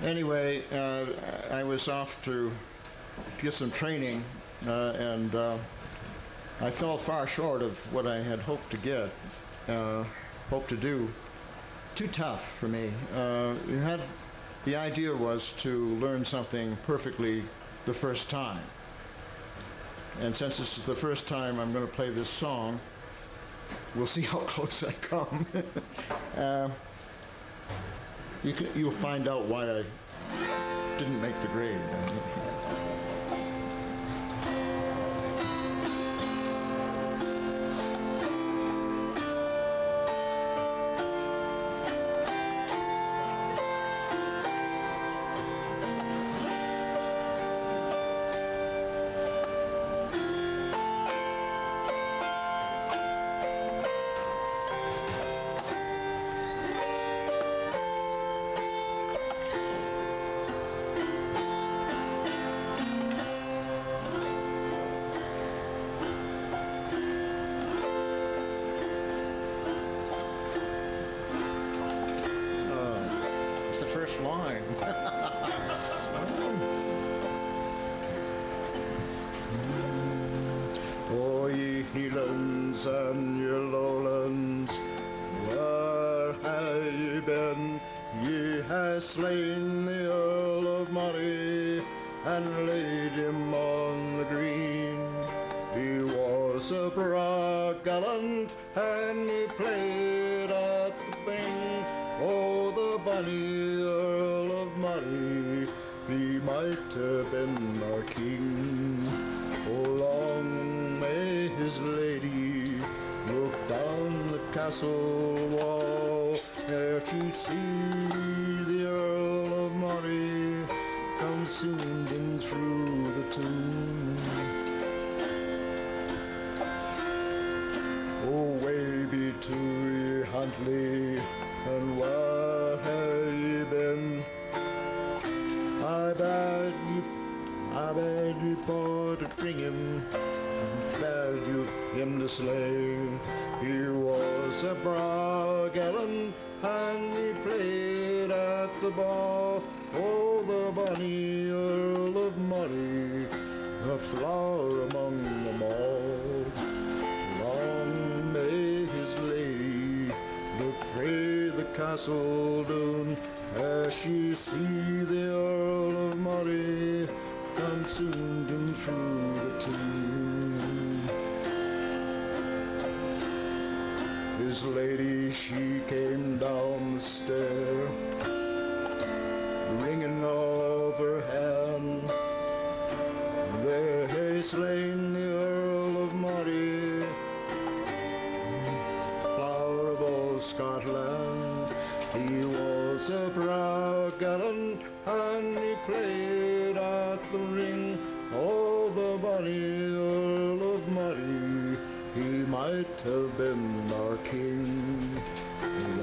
Anyway, I was off to get some training, and I fell far short of what I had hoped to get, hoped to do. Too tough for me. The idea was to learn something perfectly the first time. And since this is the first time I'm going to play this song, we'll see how close I come. You'll find out why I didn't make the grade. Oh, ye heathens and ye lowlands, where have ye been? Ye have slain the Earl of Moray and laid him on the green. He was a braw gallant and he played at the bing. Oh, the bonny Earl of Moray, he might have been our king. Oh, long may his lady look down the castle wall ere she see the Earl of Moray come singing through the tune. Oh, way be to ye, Huntley, and where have ye been? I bade you for to bring him, bade you him to slay. He was a braw gallant and he played at the ball. Oh, the bonny Earl of Moray, a flower among them all. Long may his lady look frae the castle down as she see the Earl of Moray come singing through the tune. His lady, she came down the stair, ringing of her hand. There he slain the Earl of Moray, flower of all Scotland. He was a braw gallant and he played at the ring. Oh, the bonny Earl of Moray, he might have been our king.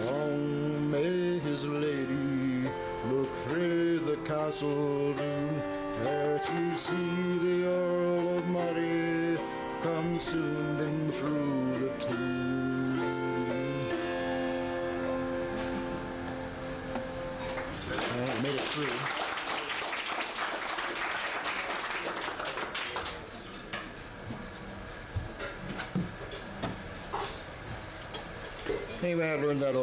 Long may his lady look through the castle doon ere she see the Earl of Moray come sounding through the tune. I made it through. Anyway, I learned that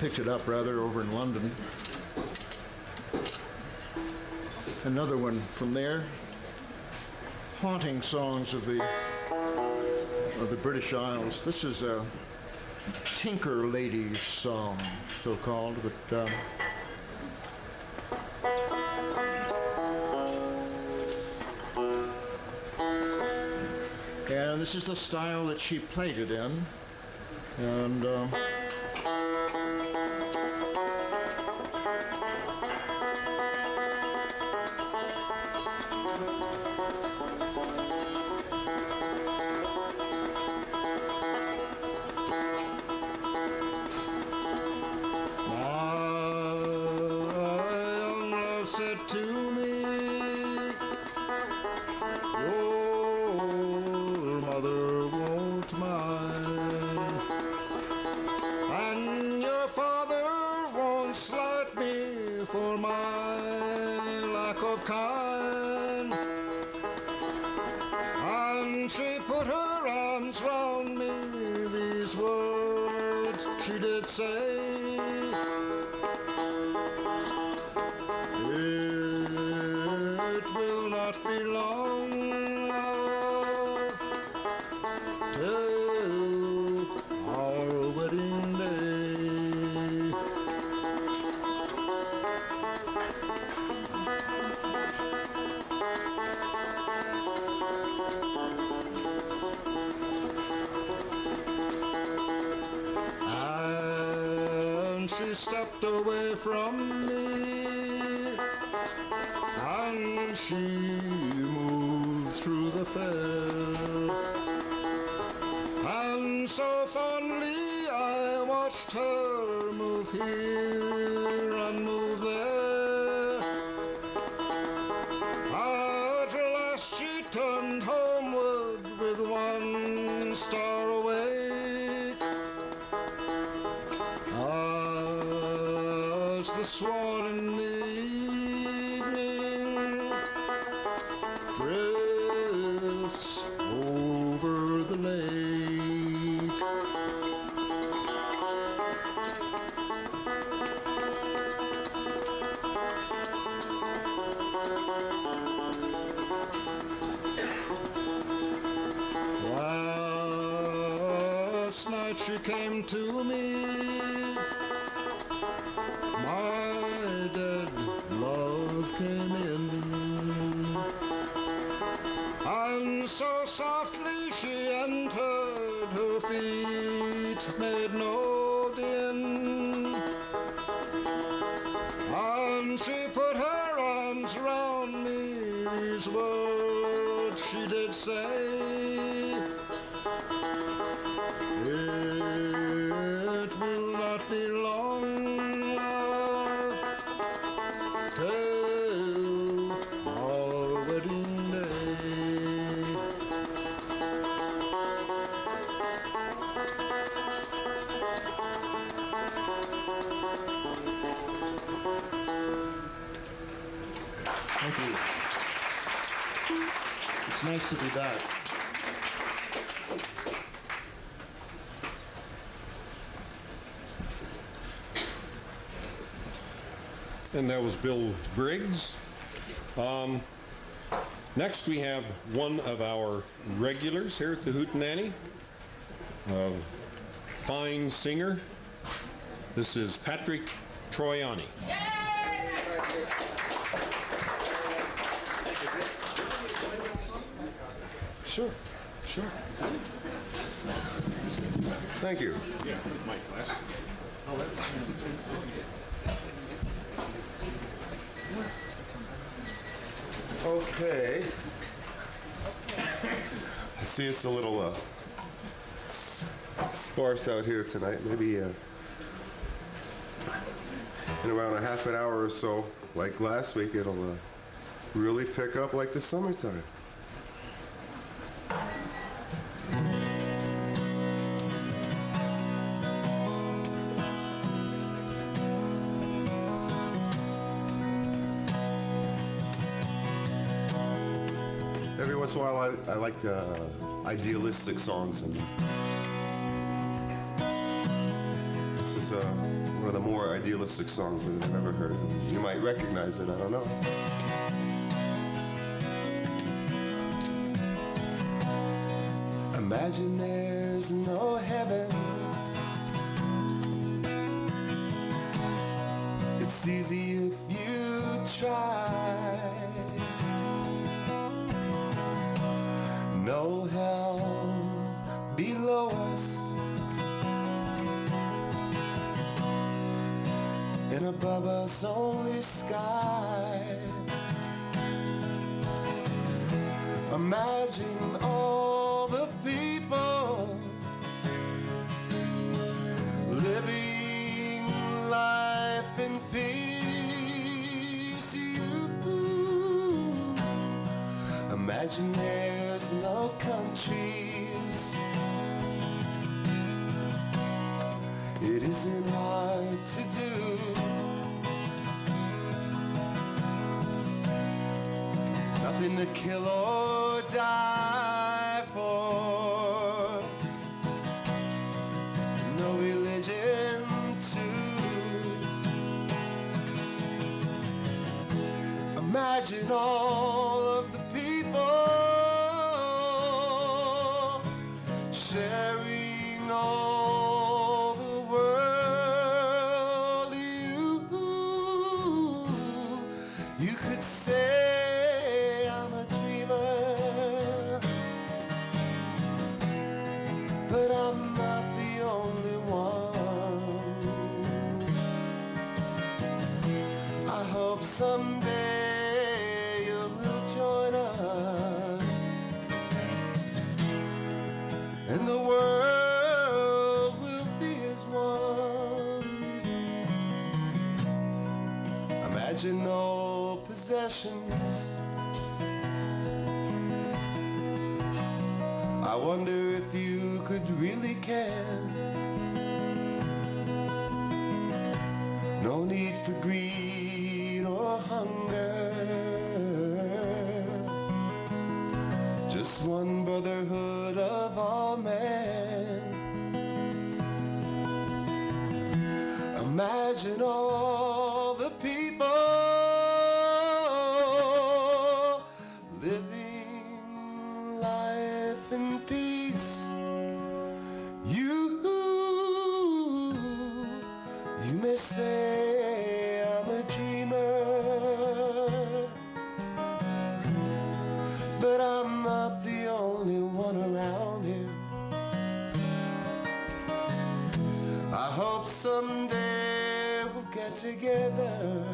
picked it up rather over in London. Another one from there. Haunting songs of the British Isles. This is a Tinker Lady's song, so-called, but and this is the style that she played it in, and said to me, your mother won't mind, and your father won't say for my lack of kind. And she put her arms round me, these words she did say. It will not be long, love, till our wedding day. And she stepped away from me, and she moved through the fair. And so fondly I watched her move here and move there. At last she turned homeward with one star awake, as the swan in the evening drifts over the lake. Last night she came to me, my dead love came in, and so softly she entered, her feet made no din, and she put her arms round me, these words she did say. It will not be long, love, till our wedding day. Thank you. It's nice to be back. And that was Bill Briggs. Next we have one of our regulars here at the Hootenanny, a fine singer. This is Patrick Troiani. Sure, sure. Thank you. Yeah, my class. Okay. I see it's a little sparse out here tonight. Maybe in around a half an hour or so, like last week, it'll really pick up like the summertime. Every once in a while, I like idealistic songs, and this is one of the more idealistic songs that I've ever heard. You might recognize it, I don't know. Imagine there's no heaven. It's easy if you try. No hell below us, and above us only sky. Imagine all the people living life in peace. Imagine there's no countries. It isn't hard to do. in the kill or die for. No religion too. Imagine all of the people sharing all the world. You could say I'm a dreamer, but I'm not the only one. I hope someday you will join us, and the world will be as one. Imagine no possessions. I wonder if you could really care. No need for greed or hunger. Just one brotherhood of all men. Imagine all the people living life in peace. You may say I'm a dreamer, but I'm not the only one around here. I hope someday we'll get together,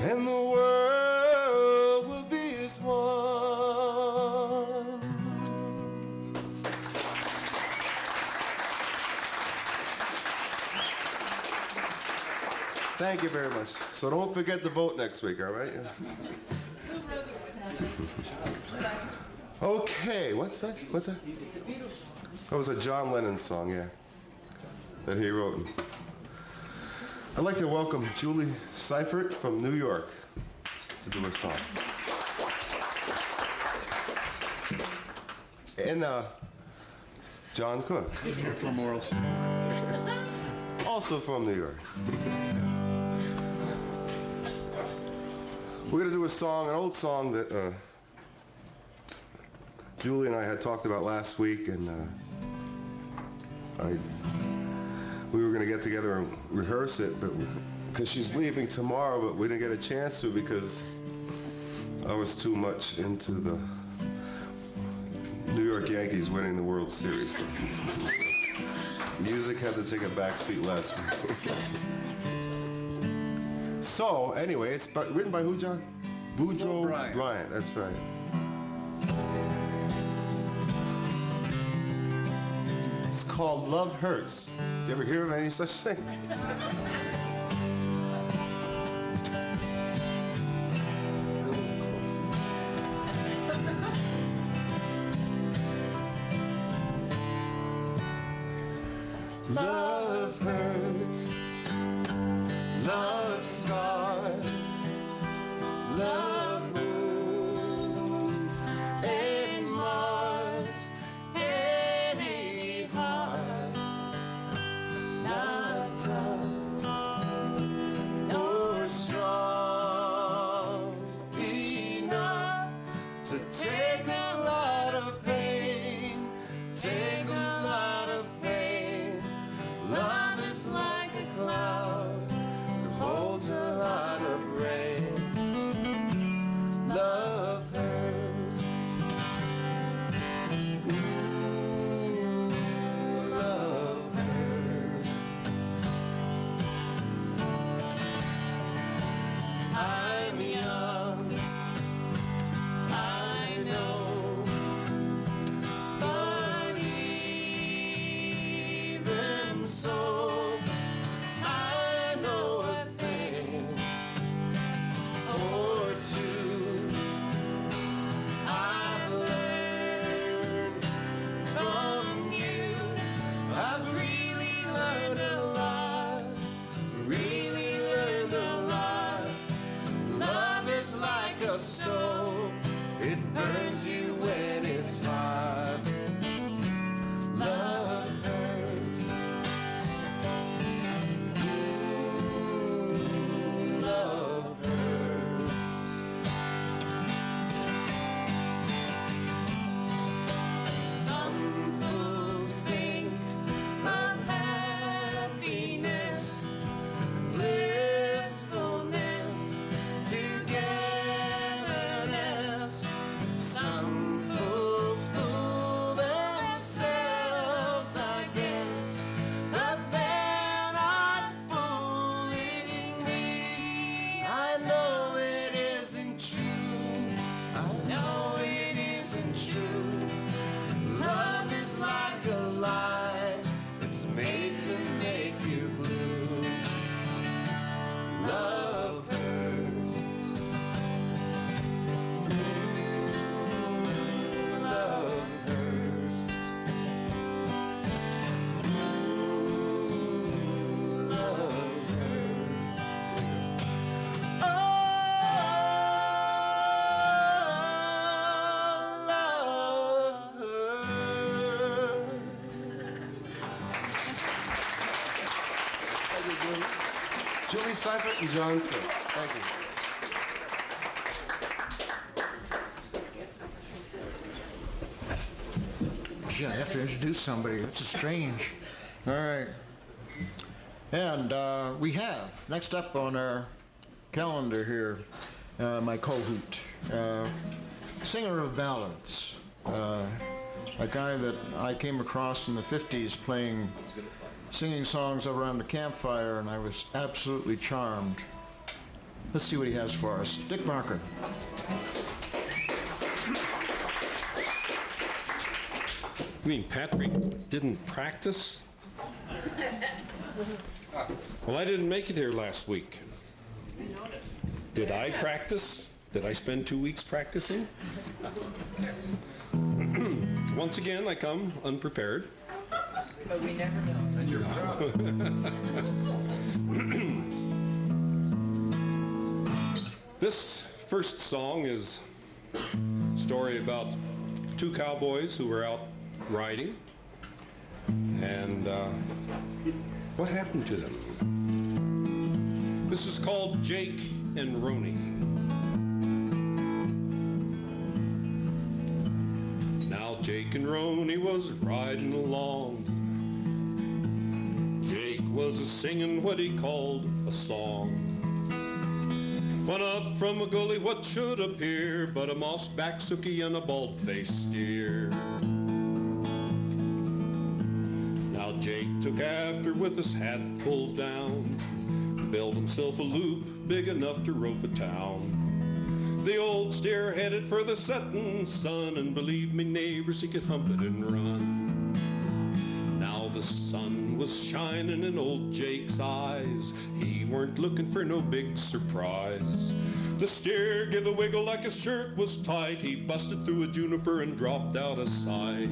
and the world will be as one. Thank you very much. So don't forget to vote next week, all right? Okay, what's that? What's that? That was a John Lennon song, yeah, that he wrote. I'd like to welcome Julie Seifert from New York to do a song. And John Cook. From Morals. Also from New York. We're going to do a song, an old song that Julie and I had talked about last week, and we were going to get together and rehearse it, but because she's leaving tomorrow, but we didn't get a chance to because I was too much into the New York Yankees winning the World Series. So music had to take a back seat last week. So, anyway, it's written by who, John? Boudreaux Bryant, that's right. It's called Love Hurts. You ever hear of any such thing? Love hurts, love scars, love wounds, and mars any heart, not tough nor strong enough to take a lot of pain, take a lot of pain. Love is like a cloud that Julie Seifert and John Cook. Thank you. Gee, I have to introduce somebody. That's strange. All right. And we have, next up on our calendar here, my co-hoot, singer of ballads, a guy that I came across in the 50s singing songs around the campfire, and I was absolutely charmed. Let's see what he has for us. Dick Barker. You mean Patrick didn't practice? Well, I didn't make it here last week. Did I practice? Did I spend 2 weeks practicing? Once again, I come unprepared. But we never know. And you're This first song is a story about two cowboys who were out riding, and what happened to them? This is called Jake and Roney. Now Jake and Roney was riding along. Jake was singing what he called a song. Went up from a gully what should appear but a moss-back sookie and a bald-faced steer. Now Jake took after with his hat pulled down, built himself a loop big enough to rope a town. The old steer headed for the setting sun, and believe me neighbors, he could hump it and run. Now the sun was shining in old Jake's eyes. He weren't looking for no big surprise. The steer gave a wiggle like his shirt was tight. He busted through a juniper and dropped out of sight.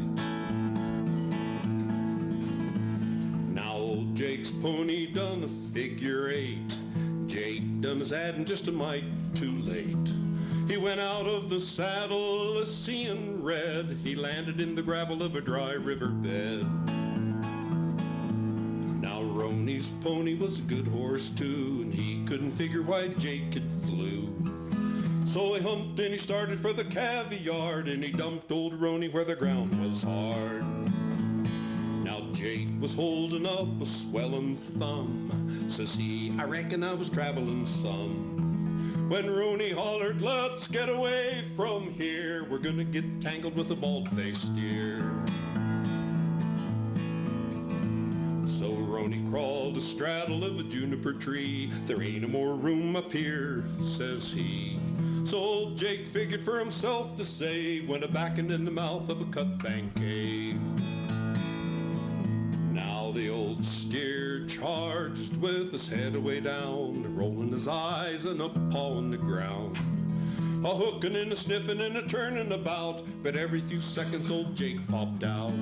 Now old Jake's pony done a figure eight. Jake done his adding just a mite too late. He went out of the saddle a seeing red. He landed in the gravel of a dry riverbed. Now Roney's pony was a good horse too, and he couldn't figure why Jake had flew. So he humped and he started for the calvy yard, and he dumped old Roney where the ground was hard. Now Jake was holding up a swelling thumb. Says he, I reckon I was traveling some. When Roney hollered, let's get away from here. We're gonna get tangled with a bald-faced steer. So Roney crawled astraddle of a juniper tree. There ain't no more room up here, says he. So old Jake figured for himself to save, went a-backing in the mouth of a cut-bank cave. Now the old steer charged with his head away down, rolling his eyes and a paw on the ground. A hooking and a sniffing and a turning about, but every few seconds old Jake popped out.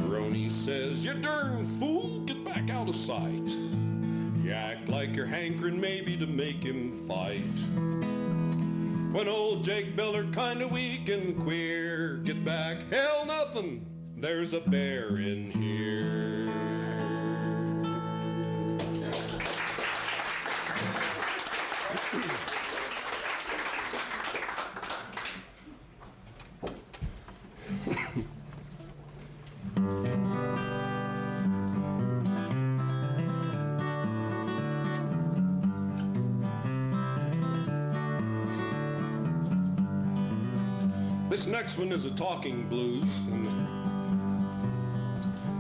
Roney says, you darn fool, get back out of sight. You act like you're hankering maybe to make him fight. When old Jake bellered kinda weak and queer, get back, hell nothing, there's a bear in here. This next one is a talking blues, and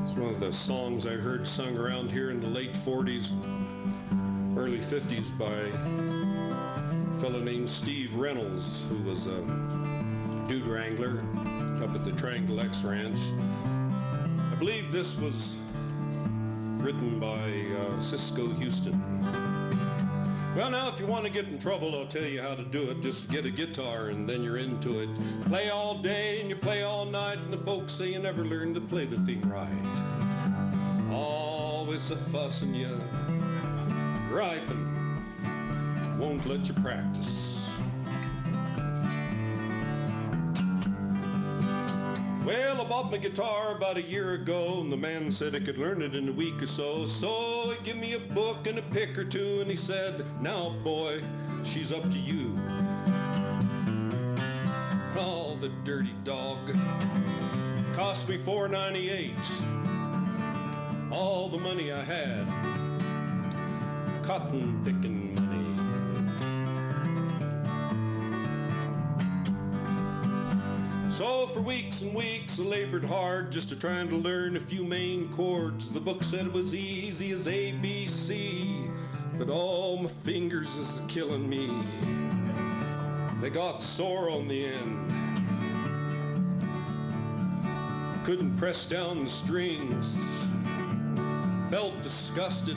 it's one of the songs I heard sung around here in the late 40s, early 50s by a fellow named Steve Reynolds, who was a dude wrangler up at the Triangle X Ranch. I believe this was written by Cisco Houston. Well, now, if you want to get in trouble, I'll tell you how to do it. Just get a guitar and then you're into it. Play all day and you play all night, and the folks say you never learn to play the thing right. Always a fussing you, griping, won't let you practice. Well, a I bought my guitar about a year ago, and the man said I could learn it in a week or so. So he gave me a book and a pick or two, and he said, now, boy, she's up to you. Oh, the dirty dog. Cost me $4.98. All the money I had. Cotton picking money. So for weeks and weeks I labored hard just to trying to learn a few main chords. The book said it was easy as ABC, but all my fingers is killing me. They got sore on the end. Couldn't press down the strings. Felt disgusted.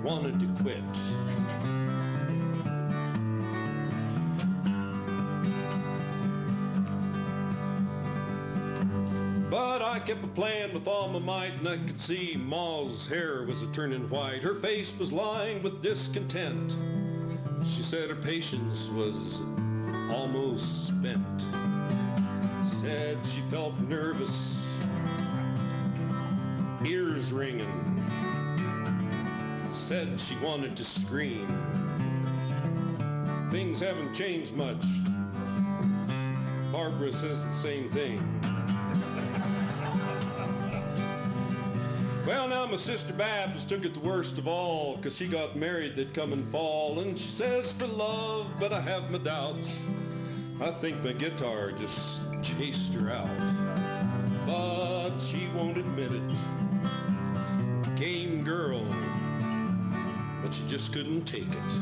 Wanted to quit. But I kept a-playing with all my might, and I could see Ma's hair was a-turning white. Her face was lined with discontent. She said her patience was almost spent. Said she felt nervous, ears ringing. Said she wanted to scream. Things haven't changed much. Barbara says the same thing. Well, now my sister Babs took it the worst of all, 'cause she got married that coming fall, and she says for love, but I have my doubts. I think my guitar just chased her out, but she won't admit it. Game girl, but she just couldn't take it.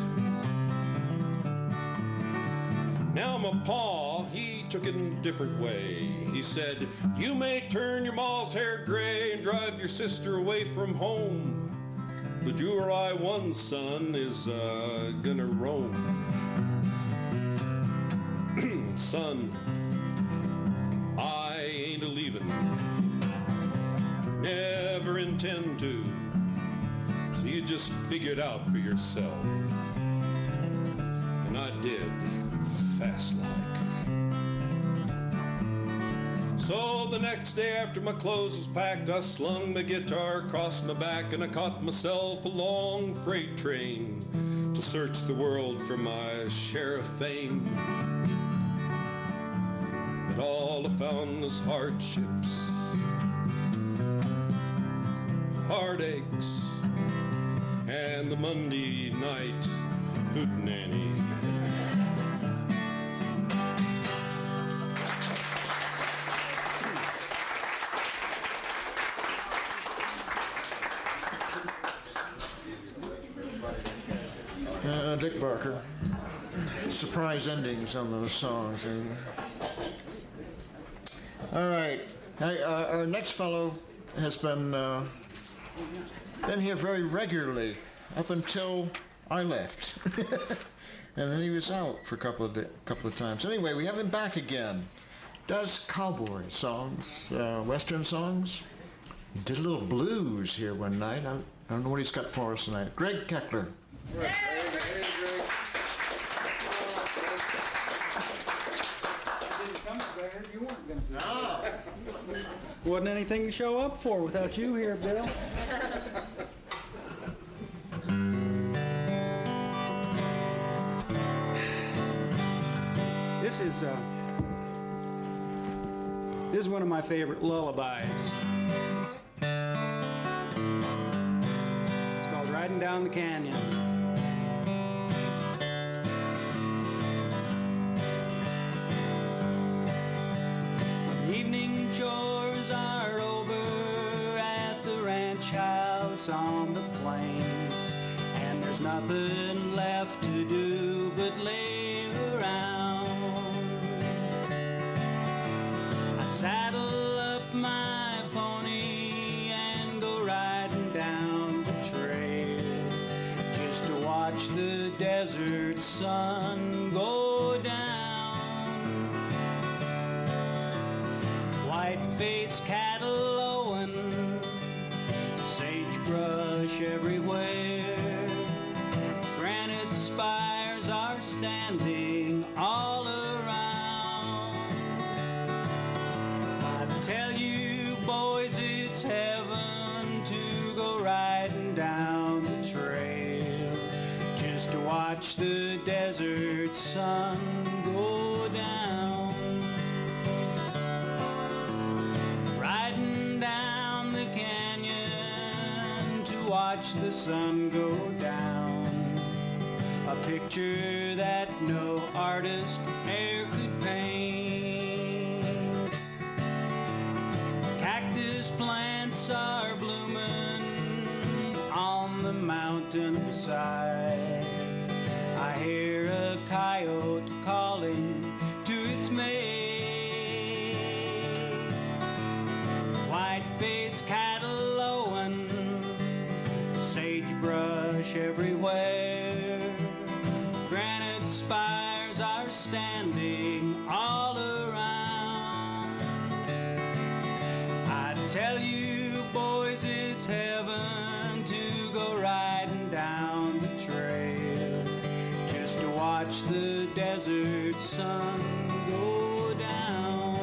Now my pa, he took it in a different way. He said, you may turn your ma's hair gray and drive your sister away from home, but you or I, one son, is gonna roam. Son, I ain't a-leaving, never intend to, so you just figure it out for yourself. And I did, fast like. So the next day after my clothes was packed, I slung my guitar across my back, and I caught myself a long freight train to search the world for my share of fame. But all I found was hardships, heartaches, and the Monday night hootenanny. Dick Barker. Surprise endings on those songs. All right. Hey, our next fellow has been here very regularly up until I left. And then he was out for a couple of times. Anyway, we have him back again. Does cowboy songs, Western songs. He did a little blues here one night. I don't know what he's got for us tonight. Greg Keckler. Wasn't anything to show up for without you here, Bill. This is one of my favorite lullabies. It's called Riding Down the Canyon. Evening chores are over at the ranch house on the plains, and there's nothing left to do but lay around. I saddle up my pony and go riding down the trail just to watch the desert sun go down. White-faced cattle lowing, sagebrush everywhere. Granite spires are standing all around. watch the sun go down. A picture that no artist e'er could paint. Cactus plants are blooming on the mountainside. I hear a coyote calling to its mate. White-faced cattle lowing, sagebrush everywhere. Granite spires are standing all around. I tell you, boys, it's heaven to go riding down the trail, just to watch the desert sun go down.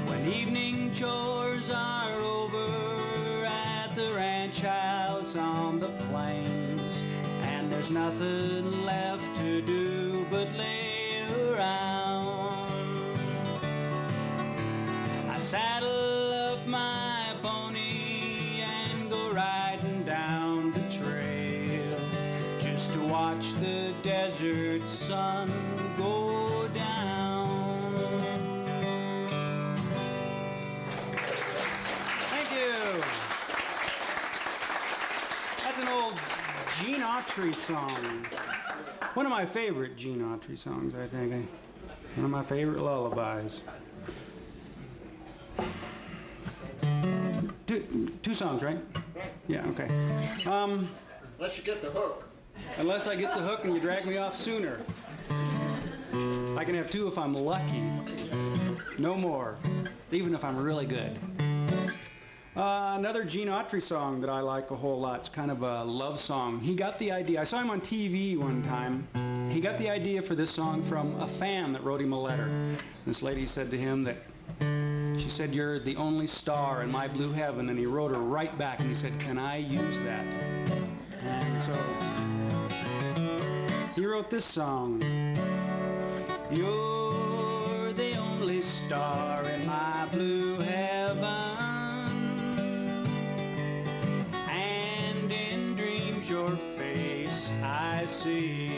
When evening chores are over at the ranch house on the plains, and there's nothing left to do but lay around, I saddle up my pony and go riding down the trail, just to watch the desert sun go down. Thank you. That's an old Gene Autry song. One of my favorite Gene Autry songs, I think. One of my favorite lullabies. Two songs, right? Yeah, okay. Unless you get the hook. Unless I get the hook and you drag me off sooner. I can have two if I'm lucky. No more. Even if I'm really good. Another Gene Autry song that I like a whole lot. It's kind of a love song. He got the idea. I saw him on TV one time. He got the idea for this song from a fan that wrote him a letter. This lady said to him that, she said, "You're the only star in my blue heaven." And he wrote her right back and he said, "Can I use that?" And so he wrote this song. You're the only star in my blue heaven, and in dreams your face I see.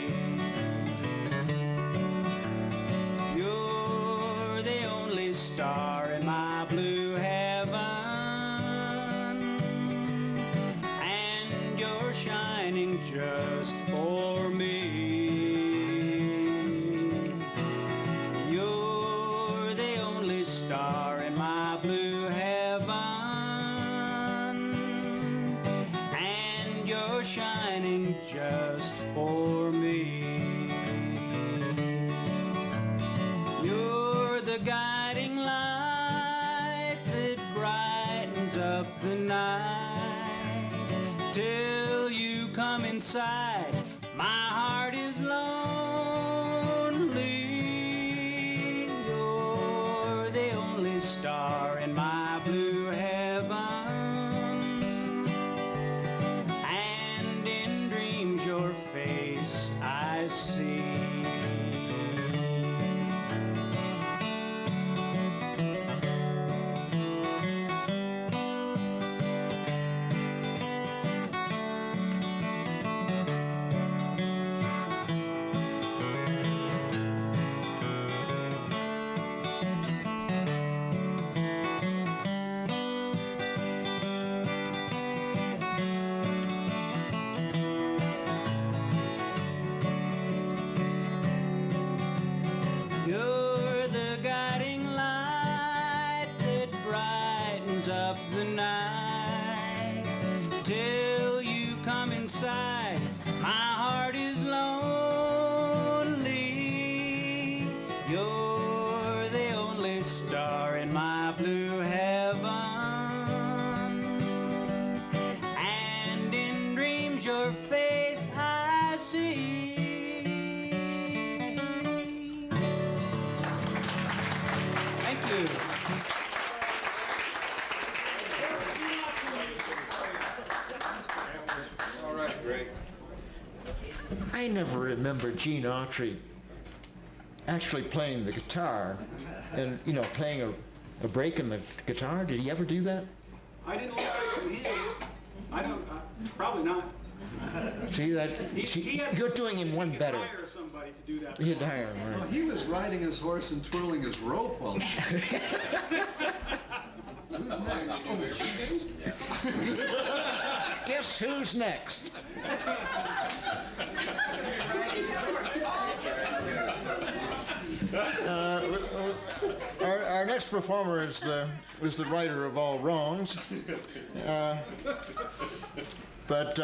You're the only star in my blue heaven, and you're shining just for me. You're the only star in my blue heaven, and you're shining just for me. You're the guiding light that brightens up the night. Till you come inside, my heart is lonely. You're the only star in my blue heaven, and in dreams your face I see. You're the guiding light that brightens up the night. Till you come inside, my heart is lonely. You're the only star in my blue heaven, and in dreams your face I see. Thank you. All right, great. I never remember Gene Autry actually playing the guitar and, playing a break in the guitar. Did he ever do that? I didn't look like from him. I don't, probably not. See that? He had You're doing him one better. He could hire somebody to do that. He'd hire him, Well, right? he was riding his horse and twirling his rope while. Who's next? Guess who's next? Our next performer is the righter of all wrongs. But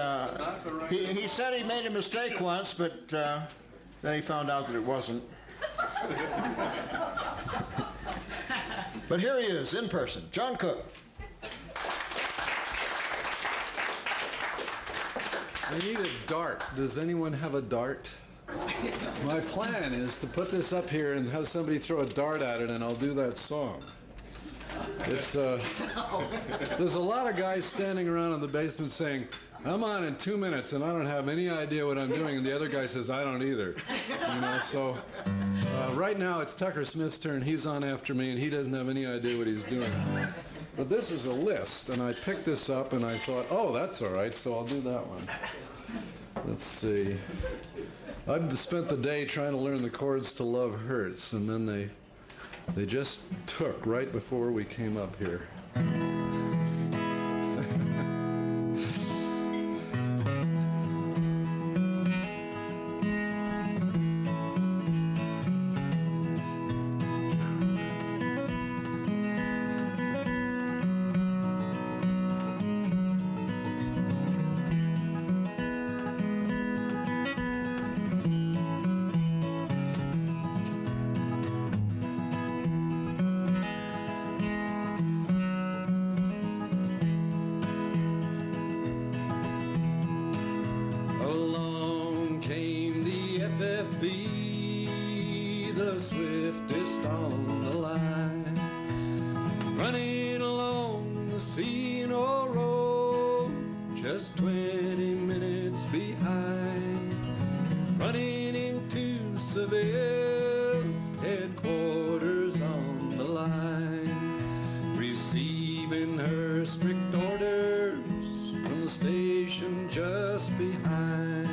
he said he made a mistake once, but then he found out that it wasn't. But here he is, in person, John Cook. I need a dart. Does anyone have a dart? My plan is to put this up here and have somebody throw a dart at it, and I'll do that song. It's there's a lot of guys standing around in the basement saying, "I'm on in 2 minutes and I don't have any idea what I'm doing," and the other guy says, "I don't either." You know, so right now it's Tucker Smith's turn. He's on after me and he doesn't have any idea what he's doing. But this is a list, and I picked this up and I thought, oh, that's all right, so I'll do that one. Let's see. I've spent the day trying to learn the chords to Love Hurts, and then they just took right before we came up here. The swiftest on the line, running along the Sino Road, just 20 minutes behind, running into Seville, headquarters on the line, receiving her strict orders from the station just behind.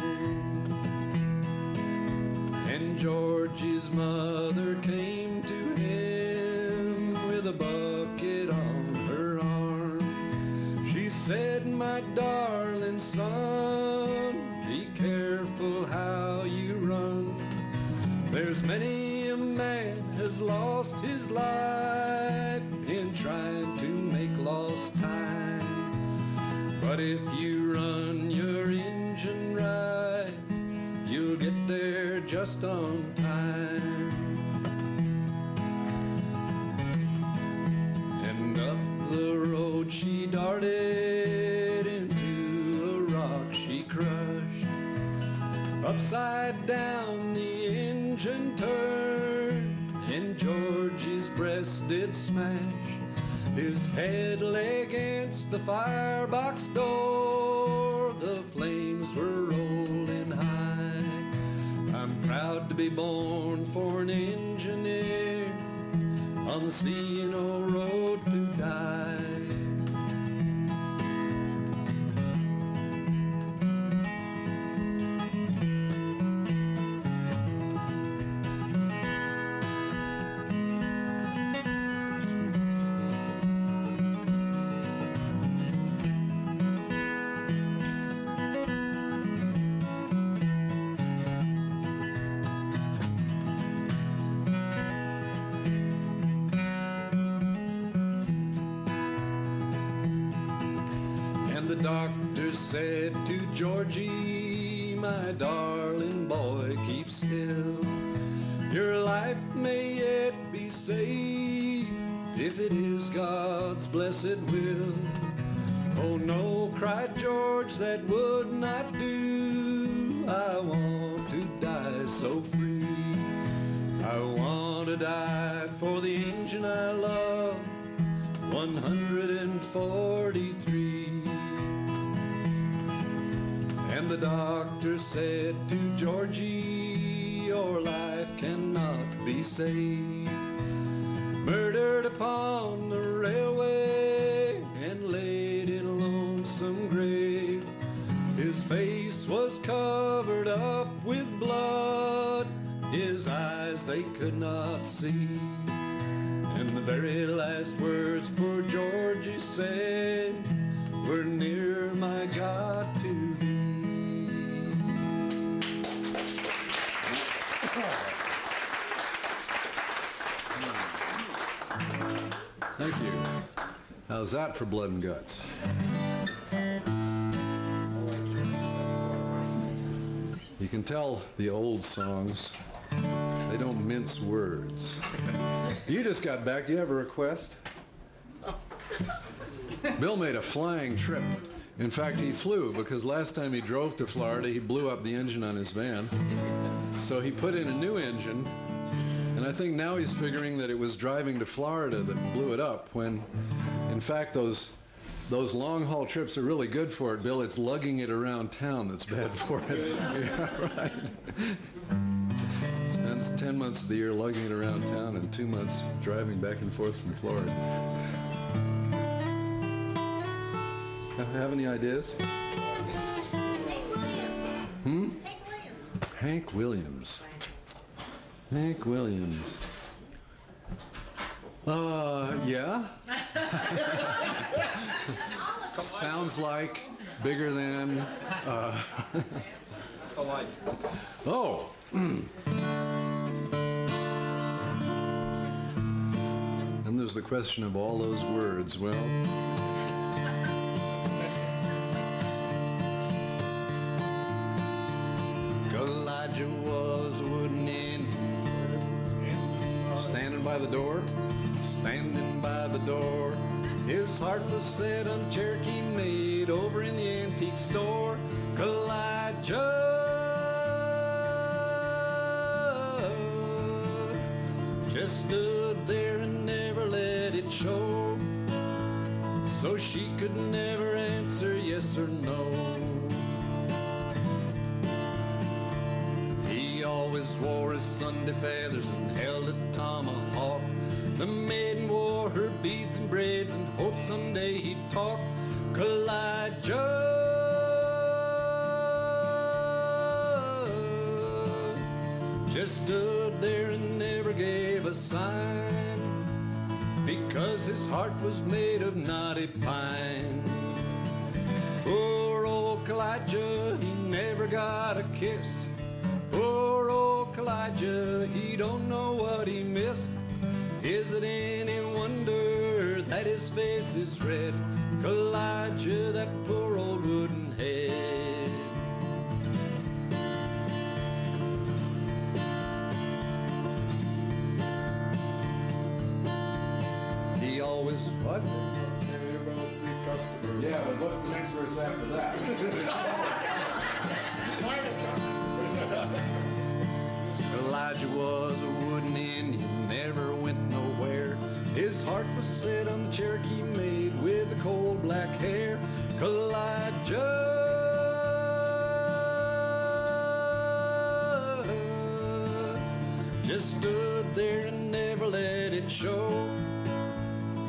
And Georgie's mother came to him with a bucket on her arm. She said, "My darling son, be careful how you run. There's many a man has lost his life in trying to make lost time. But if you run your engine right, you'll get there just on time." And up the road she darted, into a rock she crushed. Upside down the engine turned, and Georgie's breast did smash. His head lay against the firebox door, the flames were rolling high. I'm proud to be born for an engineer, on the Sino road to die. The doctor said to Georgie, "My darling boy, keep still. Your life may yet be saved, if it is God's blessed will." "Oh no," cried George, "that would not do. I want to die so free. I want to die for the engine I love, 143. And the doctor said to Georgie, "Your life cannot be saved. Murdered upon the railway and laid eyes they could not see. And the very last words poor Georgie said were, near my God to thee. Thank you. How's that for blood and guts? You can tell the old songs, they don't mince words. You just got back. Do you have a request? Bill made a flying trip. In fact, he flew because last time he drove to Florida, he blew up the engine on his van. So he put in a new engine, and I think now he's figuring that it was driving to Florida that blew it up, when in fact those long-haul trips are really good for it, Bill. It's lugging it around town that's bad for it. Yeah, right. Spends 10 months of the year lugging it around town and 2 months driving back and forth from Florida. Have any ideas? Hank Williams. Hank Williams. Yeah? Sounds like, bigger than, Oh! And there's the question of all those words. Well, Elijah was a wooden Indian, standing by the door, standing by the door. His heart was set on Cherokee made over in the antique store. Elijah just stood there and never let it show, so she could never answer yes or no. He always wore his Sunday feathers and held a tomahawk. The maiden wore her beads and braids and hoped someday he'd talk. Elijah just stood there and never gave a sign, because his heart was made of knotty pine. Poor old Elijah, he never got a kiss. Poor old Elijah, he don't know what he missed. Is it any wonder that his face is red? Elijah, that poor old wooden head. He always, what? Yeah, but what's the next verse after that? Elijah was a wooden Indian, never went nowhere. His heart was set on the Cherokee maid with the coal black hair. Elijah just stood there and never let it show,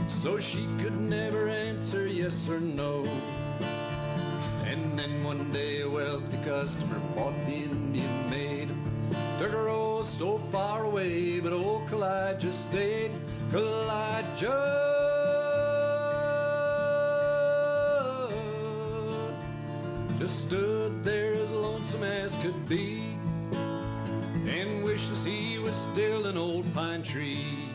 so she could never answer yes or no. And then one day a wealthy customer bought the Indian maid, took her oh so far away, but old Elijah stayed. Elijah just stood there as lonesome as could be, and wishes he was still an old pine tree.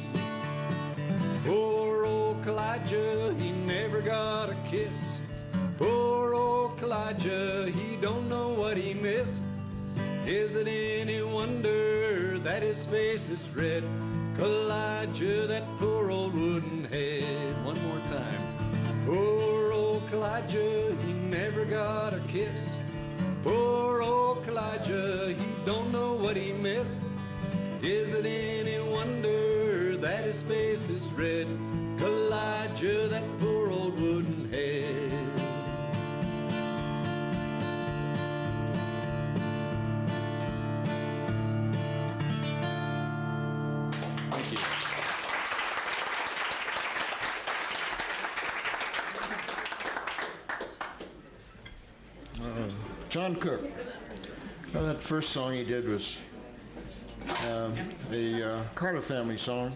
Poor old Elijah, he never got a kiss. Poor old Elijah, he don't know what he missed. Is it any wonder that his face is red? Elijah, that poor old wooden head. One more time. Poor old Elijah, he never got a kiss. Poor old Elijah, he don't know what he missed. Is it any wonder that his face is red? Elijah, that poor old wooden head. Thank you. John Cook. Well, that first song he did was a Carter family song.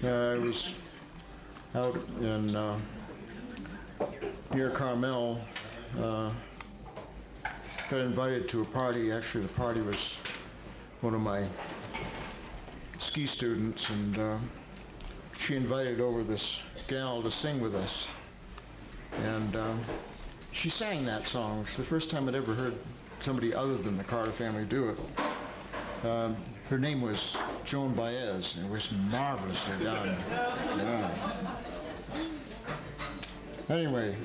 I was out in near Carmel. Got invited to a party. Actually, the party was one of my ski students, and she invited over this gal to sing with us. And she sang that song. It's the first time I'd ever heard somebody other than the Carter family do it. Her name was Joan Baez, and it was marvelously done. Yeah. Anyway,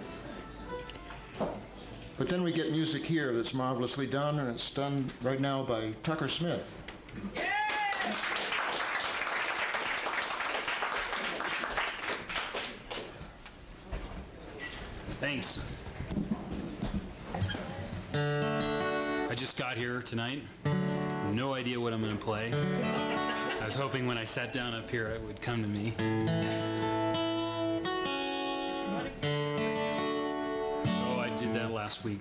but then we get music here that's marvelously done, and it's done right now by Tucker Smith. Thanks. I just got here tonight. No idea what I'm going to play. I was hoping when I sat down up here it would come to me. Oh, I did that last week.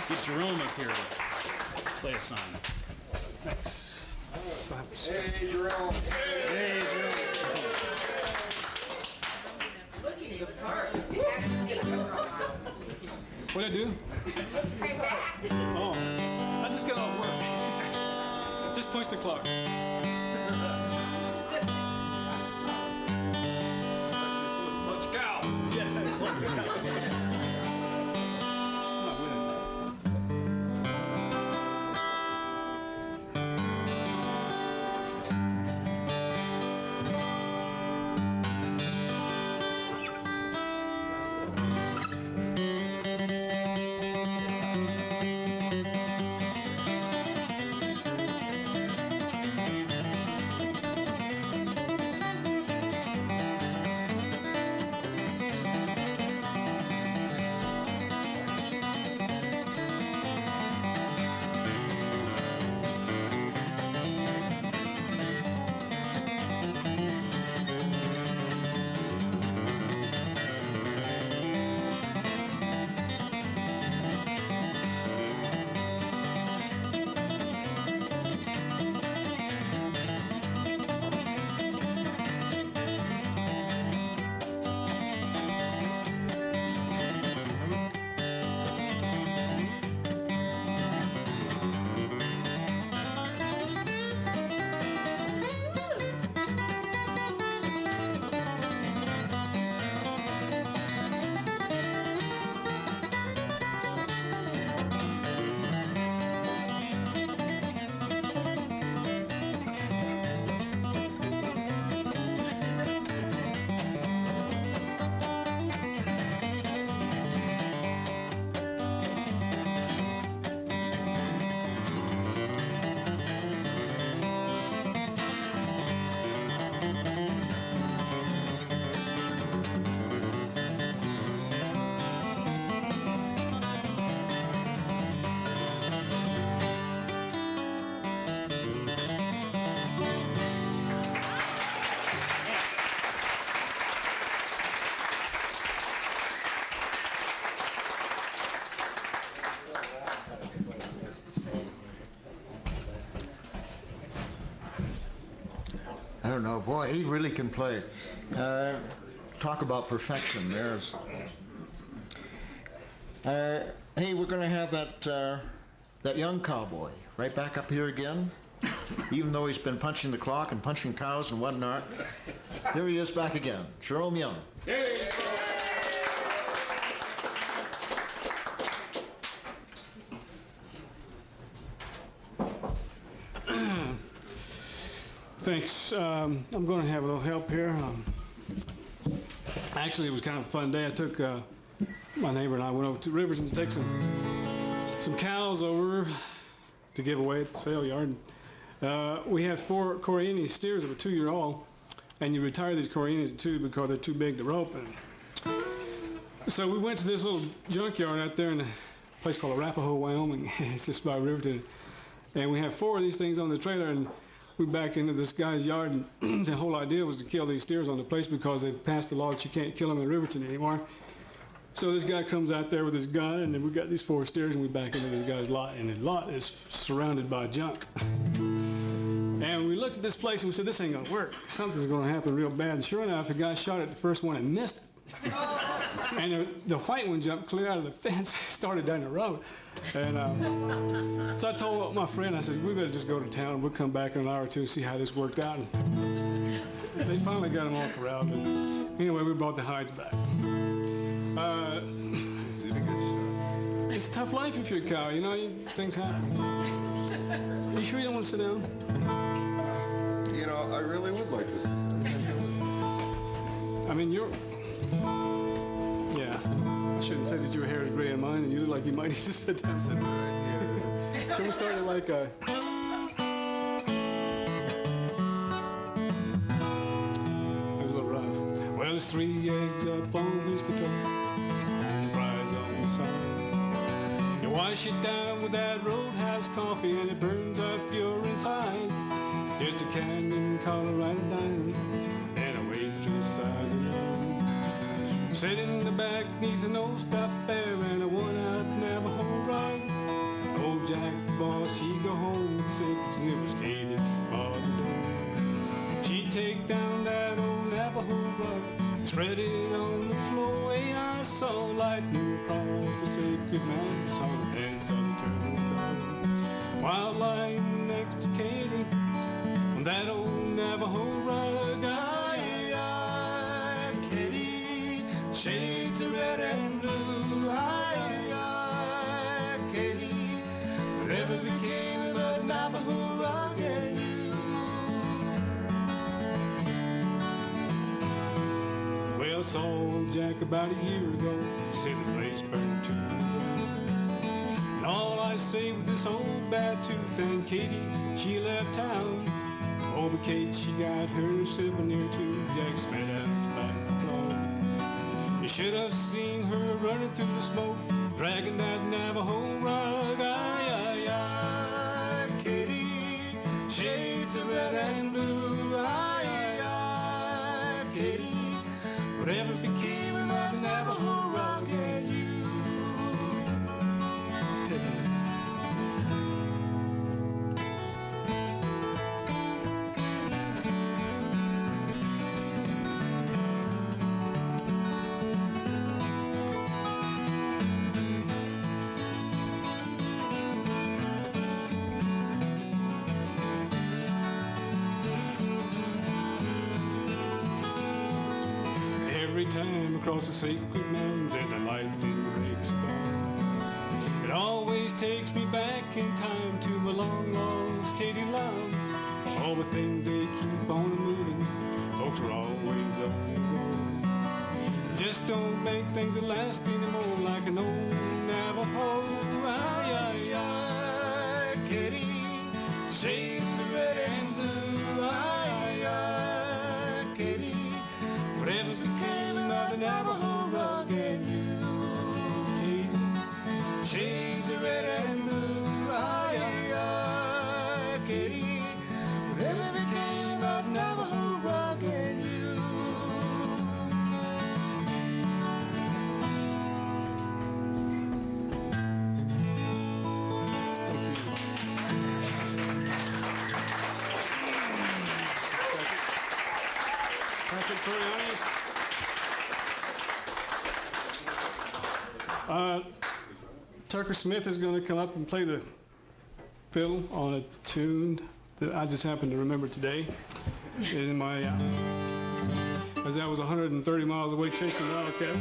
Get Jerome up here to play a song. Thanks. Go have a seat. Hey, Jerome. Hey, Jerome. What'd I do? Oh, I just got off work. Just push the clock. Punch cows. Yeah, punch cows. don't know. Boy, he really can play. Talk about perfection. There's. Hey, we're going to have that young cowboy right back up here again. Even though he's been punching the clock and punching cows and whatnot, here he is back again. Jerome Young. Thanks. I'm going to have a little help here. Actually, it was kind of a fun day. I took my neighbor and I went over to Riverton to take some cows over to give away at the sale yard. We had 4 Corrientes steers that were 2-year-old, and you retire these Corrientes at 2 because they're too big to rope. And so we went to this little junkyard out there in a place called Arapahoe, Wyoming. It's just by Riverton. And we had 4 of these things on the trailer, and we backed into this guy's yard, and the whole idea was to kill these steers on the place because they've passed the law that you can't kill them in Riverton anymore. So this guy comes out there with his gun, and then we got these 4 steers, and we back into this guy's lot, and the lot is surrounded by junk. And we looked at this place, and we said, this ain't gonna work. Something's gonna happen real bad. And sure enough, the guy shot at the first one and missed it. And the white one jumped clear out of the fence, started down the road. And so I told my friend, I said, we better just go to town. We'll come back in an hour or 2 and see how this worked out. And they finally got them all corralled. And anyway, we brought the hides back. It's a tough life if you're a cow, you know, things happen. You sure you don't want to sit down? You know, I really would like this. I mean, yeah, I shouldn't say that your hair is gray in mine and you look like you might need to sit down. Sit right here. So we started like a... It was a little rough. Well, there's 3 eggs up on his guitar. Fries on the side. You wash it down with that Roadhouse coffee and it burns up your inside. Just a Canyon, Colorado diner and a waitress side of the road. Sit in the back neath an old stuffed bear and a worn-out Navajo rug. Old Jack the boss, he'd go home with 6 nippers, Katie, mother door. She'd take down that old Navajo rug, spread it on the floor. Hey, I saw lightning cross the sacred mountains on the heads of the turtle dove. While lying next to Katie on that old Navajo rug, I Katie, shades of red and blue. I Katie, whatever became of that Navajo rug and you. Well, saw Jack about a year ago, said the place burned to the ground. And all I saved was this old bad tooth, and Katie, she left town. Oh, but Kate, she got her souvenir too. Jack spat out the road. You should have seen her running through the smoke, dragging that Navajo rug. Katie, shades of red and blue. Katie, whatever became of that Navajo rug and you. Every time across the sacred mountains and the lightning breaks above, it always takes me back in time to my long lost Katie love. All the things they keep on moving, folks are always on the go. Just don't make things that last anymore like an old Navajo. Katie, shades of red and blue. Katie, whatever became of the Navajo rug and you. Katie, shades of red and blue. Katie, whatever became of the Navajo rug and you. Thank you. Patrick Toriani. Tucker Smith is going to come up and play the fiddle on a tune that I just happened to remember today. In my, as I was 130 miles away chasing the wildcat.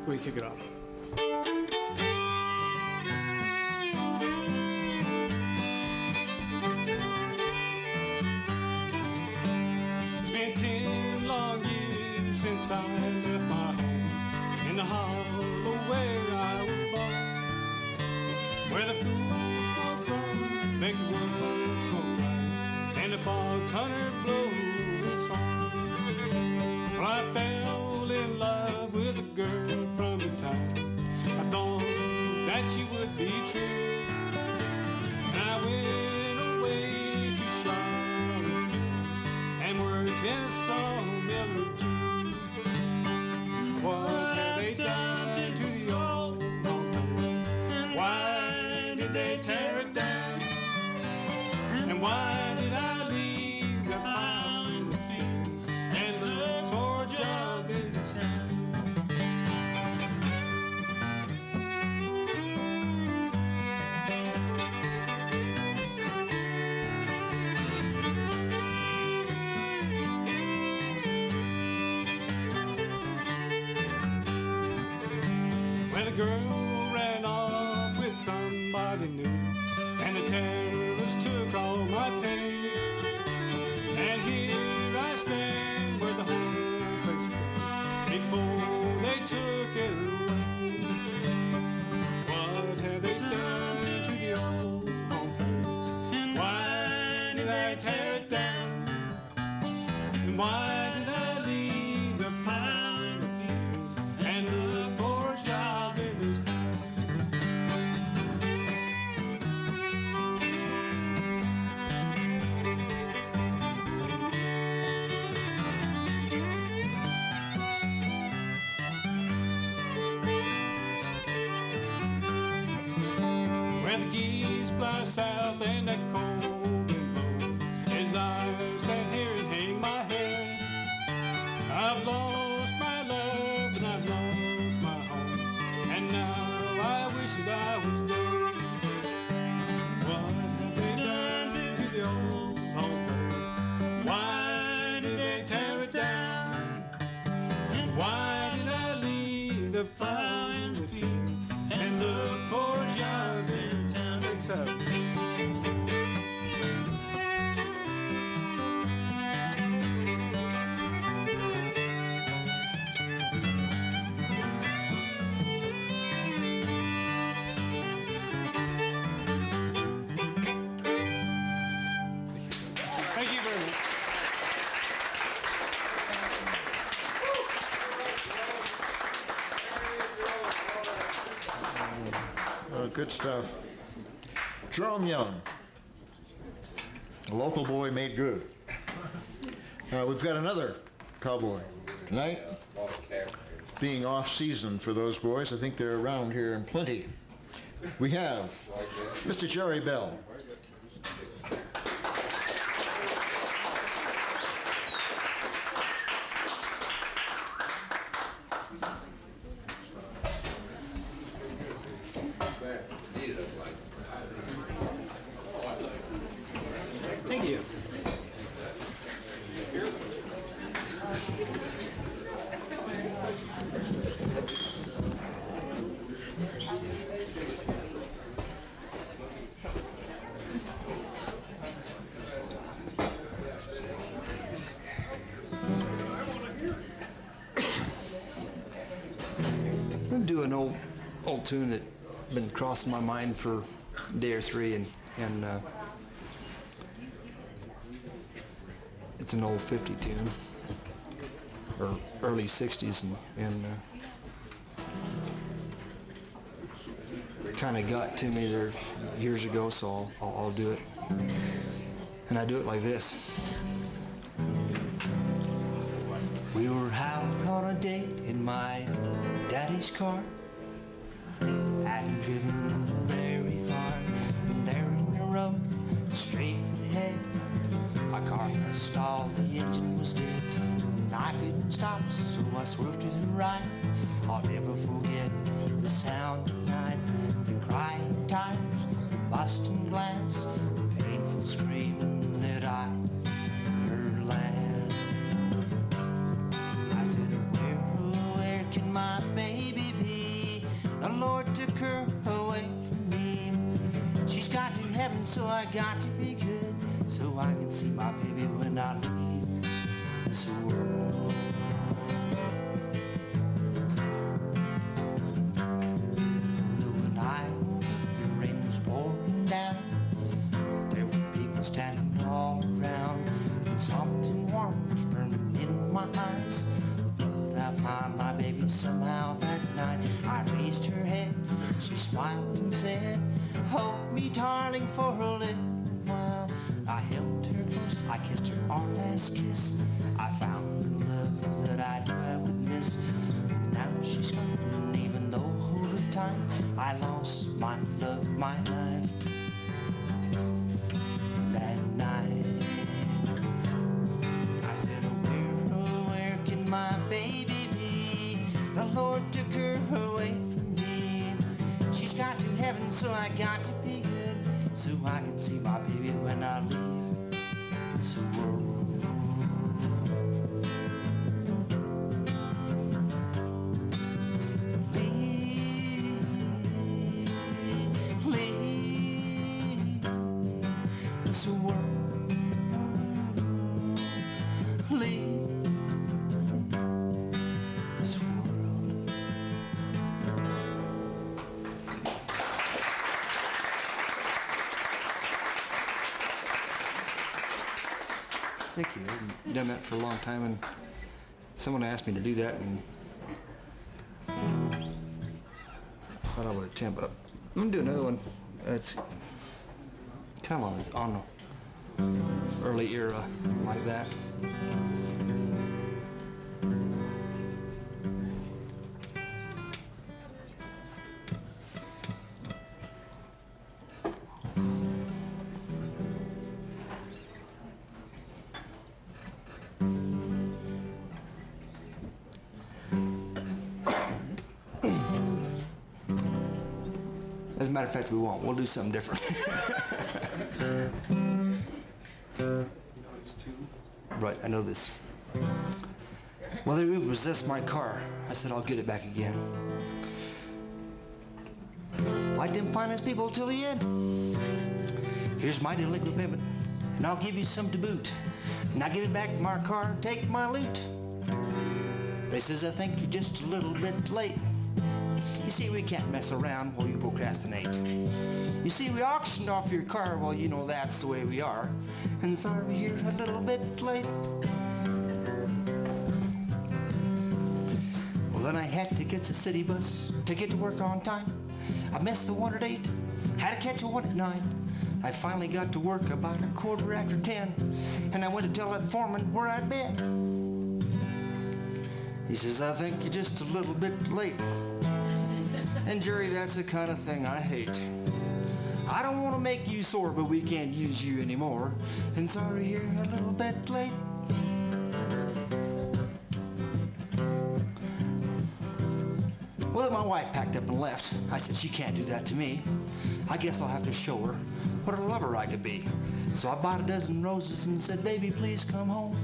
We kick it off. It's been 10 long years since I left my home in the hollow where I was born, where the cool smoke burn makes the wood smoke bright, and the fog's hunter blows his horn. Well, I fell in love with a girl from the time I thought that she would be true, and I went away to Charlottesville and worked in a sawmill or two. What have they done to the old home? Why did they tear it down? And why did I leave the plow in the field and look for a job in the town? When the girl ran off with somebody new, and the terrorists took all my pain, and here I stand where the whole place been before they took it away. What have they done to the old home? Why did I tear it down? And why did I leave the plow in the field and look for a job in this town? Where the geese fly south and that cold wind blows, as I stand here and hang my head, I've lost my love and I've lost my home, and now I wish that I was dead. What have they done to the old home? Why did they tear it down? Why did I leave the plow in the field and look for a job in town? Except thank you very much. Good stuff. Jerome Young, a local boy made good. We've got another cowboy tonight. Being off season for those boys, I think they're around here in plenty. We have Mr. Jerry Bell. Thank you. I'm gonna do an old tune that been crossing my mind for a day or three, and it's an old 50 tune, or early 60s, and kind of got to me there years ago, so I'll do it. And I do it like this. We were out on a date in my daddy's car. Hadn't driven very far, and there stops, so I swerve to the right. I'll never forget the sound at night, the crying tires, the busting glass, the painful screaming that I heard last. I said, where can my baby be? The Lord took her away from me. She's got to heaven, so I got to be good, so I can see my baby when I leave this world. When I woke up, the rain was pouring down. There were people standing all around, and something warm was burning in my eyes. But I found my baby somehow that night. I raised her head, she smiled and said, hold me, darling, for a little while. I held her close, I kissed her our last kiss. I found the love that I knew I would miss. Now she's gone, and even though all the time I lost my love, my life that night. I said, where can my baby be? The Lord took her away from me. She's got to heaven, so I got to be good, so I can see my baby when I leave this world. Leave this world. Leave this world. Thank you. I've done that for a long time, and someone asked me to do that, and I thought I would attempt, but I'm gonna do another one. It's kind of on the early era, like that. As a matter of fact, we won't. We'll do something different. Right, I know this. Well, they repossessed my car. I said, I'll get it back again. Fight them finance people till the end. Here's my delinquent payment, and I'll give you some to boot. And I give it back to my car and take my loot. They says, I think you're just a little bit late. You see, we can't mess around while you procrastinate. You see, we auctioned off your car, well, you know that's the way we are. And sorry you're a little bit late. Well, then I had to catch a city bus to get to work on time. I missed the one at 8, had to catch a one at 9. I finally got to work about a quarter after 10, and I went to tell that foreman where I'd been. He says, I think you're just a little bit late. And Jerry, that's the kind of thing I hate. I don't want to make you sore, but we can't use you anymore. And sorry you're a little bit late. Well, then my wife packed up and left. I said, she can't do that to me. I guess I'll have to show her what a lover I could be. So I bought a dozen roses and said, baby, please come home.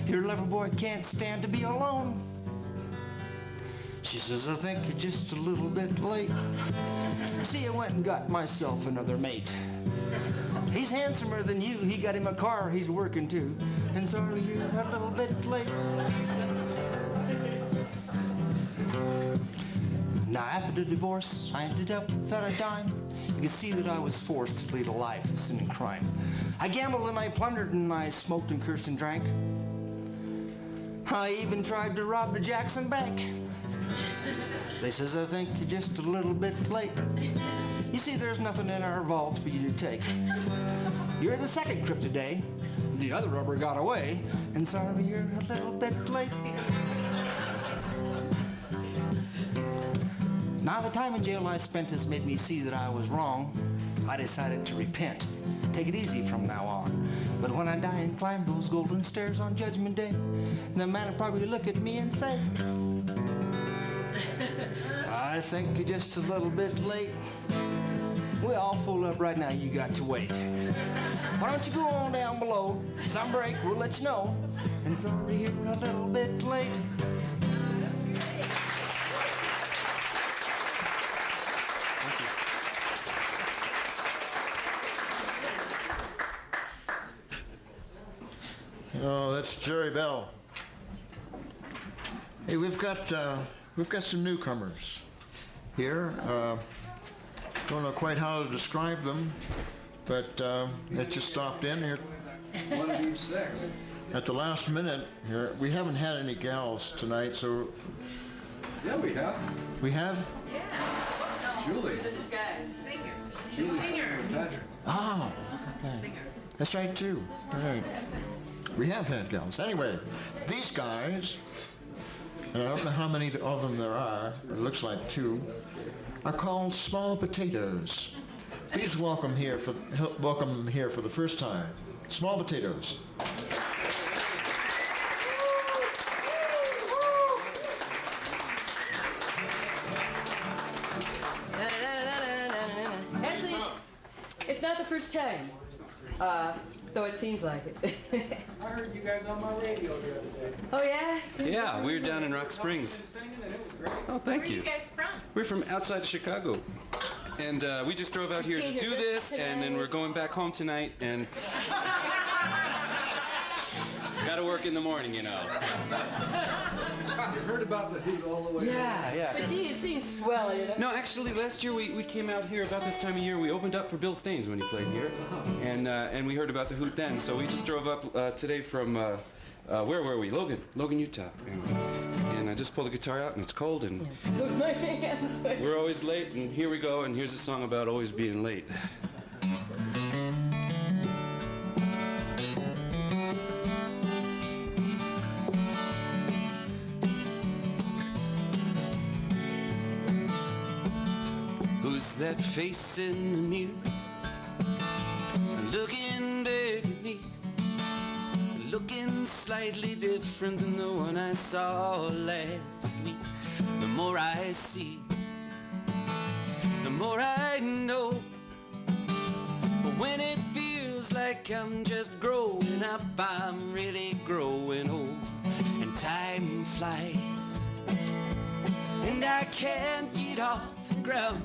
Your lover boy can't stand to be alone. She says, I think you're just a little bit late. See, I went and got myself another mate. He's handsomer than you. He got him a car. He's working too. And sorry, you're a little bit late. Now, after the divorce, I ended up without a dime. You can see that I was forced to lead a life of sin and crime. I gambled and I plundered and I smoked and cursed and drank. I even tried to rob the Jackson Bank. They says, I think you're just a little bit late. You see, there's nothing in our vault for you to take. You're the second trip today. The other rubber got away. And sorry, you're a little bit late. Now, the time in jail I spent has made me see that I was wrong. I decided to repent, take it easy from now on. But when I die and climb those golden stairs on Judgment Day, the man will probably look at me and say, I think you're just a little bit late. We all fool up right now, you got to wait. Why don't you go on down below? Some break, we'll let you know. And sorry you're a little bit late. Oh, that's Jerry Bell. Hey, we've got some newcomers here. Don't know quite how to describe them, but they just stopped in here. One of each sex. At the last minute here. We haven't had any gals tonight, so. Yeah, we have. We have? Julie. Who's in disguise? Singer. Julie's Singer. Patrick. Oh, okay. Singer. That's right, too. All right. We have had gals. Anyway, these guys, and I don't know how many of them there are, it looks like 2, are called Small Potatoes. Please welcome them here for the first time. Small Potatoes. Actually, it's not the first time, though it seems like it. I heard you guys on my radio the other day. Oh, yeah? Yeah, we were down in Rock Springs. Oh, thank you. Where are you guys from? We're from outside Chicago. And we just drove out here to do this, and then we're going back home tonight, and gotta work in the morning, you know. You heard about the Hoot all the way? Yeah. But gee, it seems swell, you know? No, actually, last year we came out here about this time of year. We opened up for Bill Staines when he played here, and we heard about the Hoot then. So we just drove up today from where were we? Logan, Utah. And I just pulled the guitar out, and it's cold, and So my hands. we're always late. And here we go. And here's a song about always being late. Who's that face in the mirror, looking back at me, looking slightly different than the one I saw last week? The more I see, the more I know. But when it feels like I'm just growing up, I'm really growing old. And time flies, and I can't get off the ground.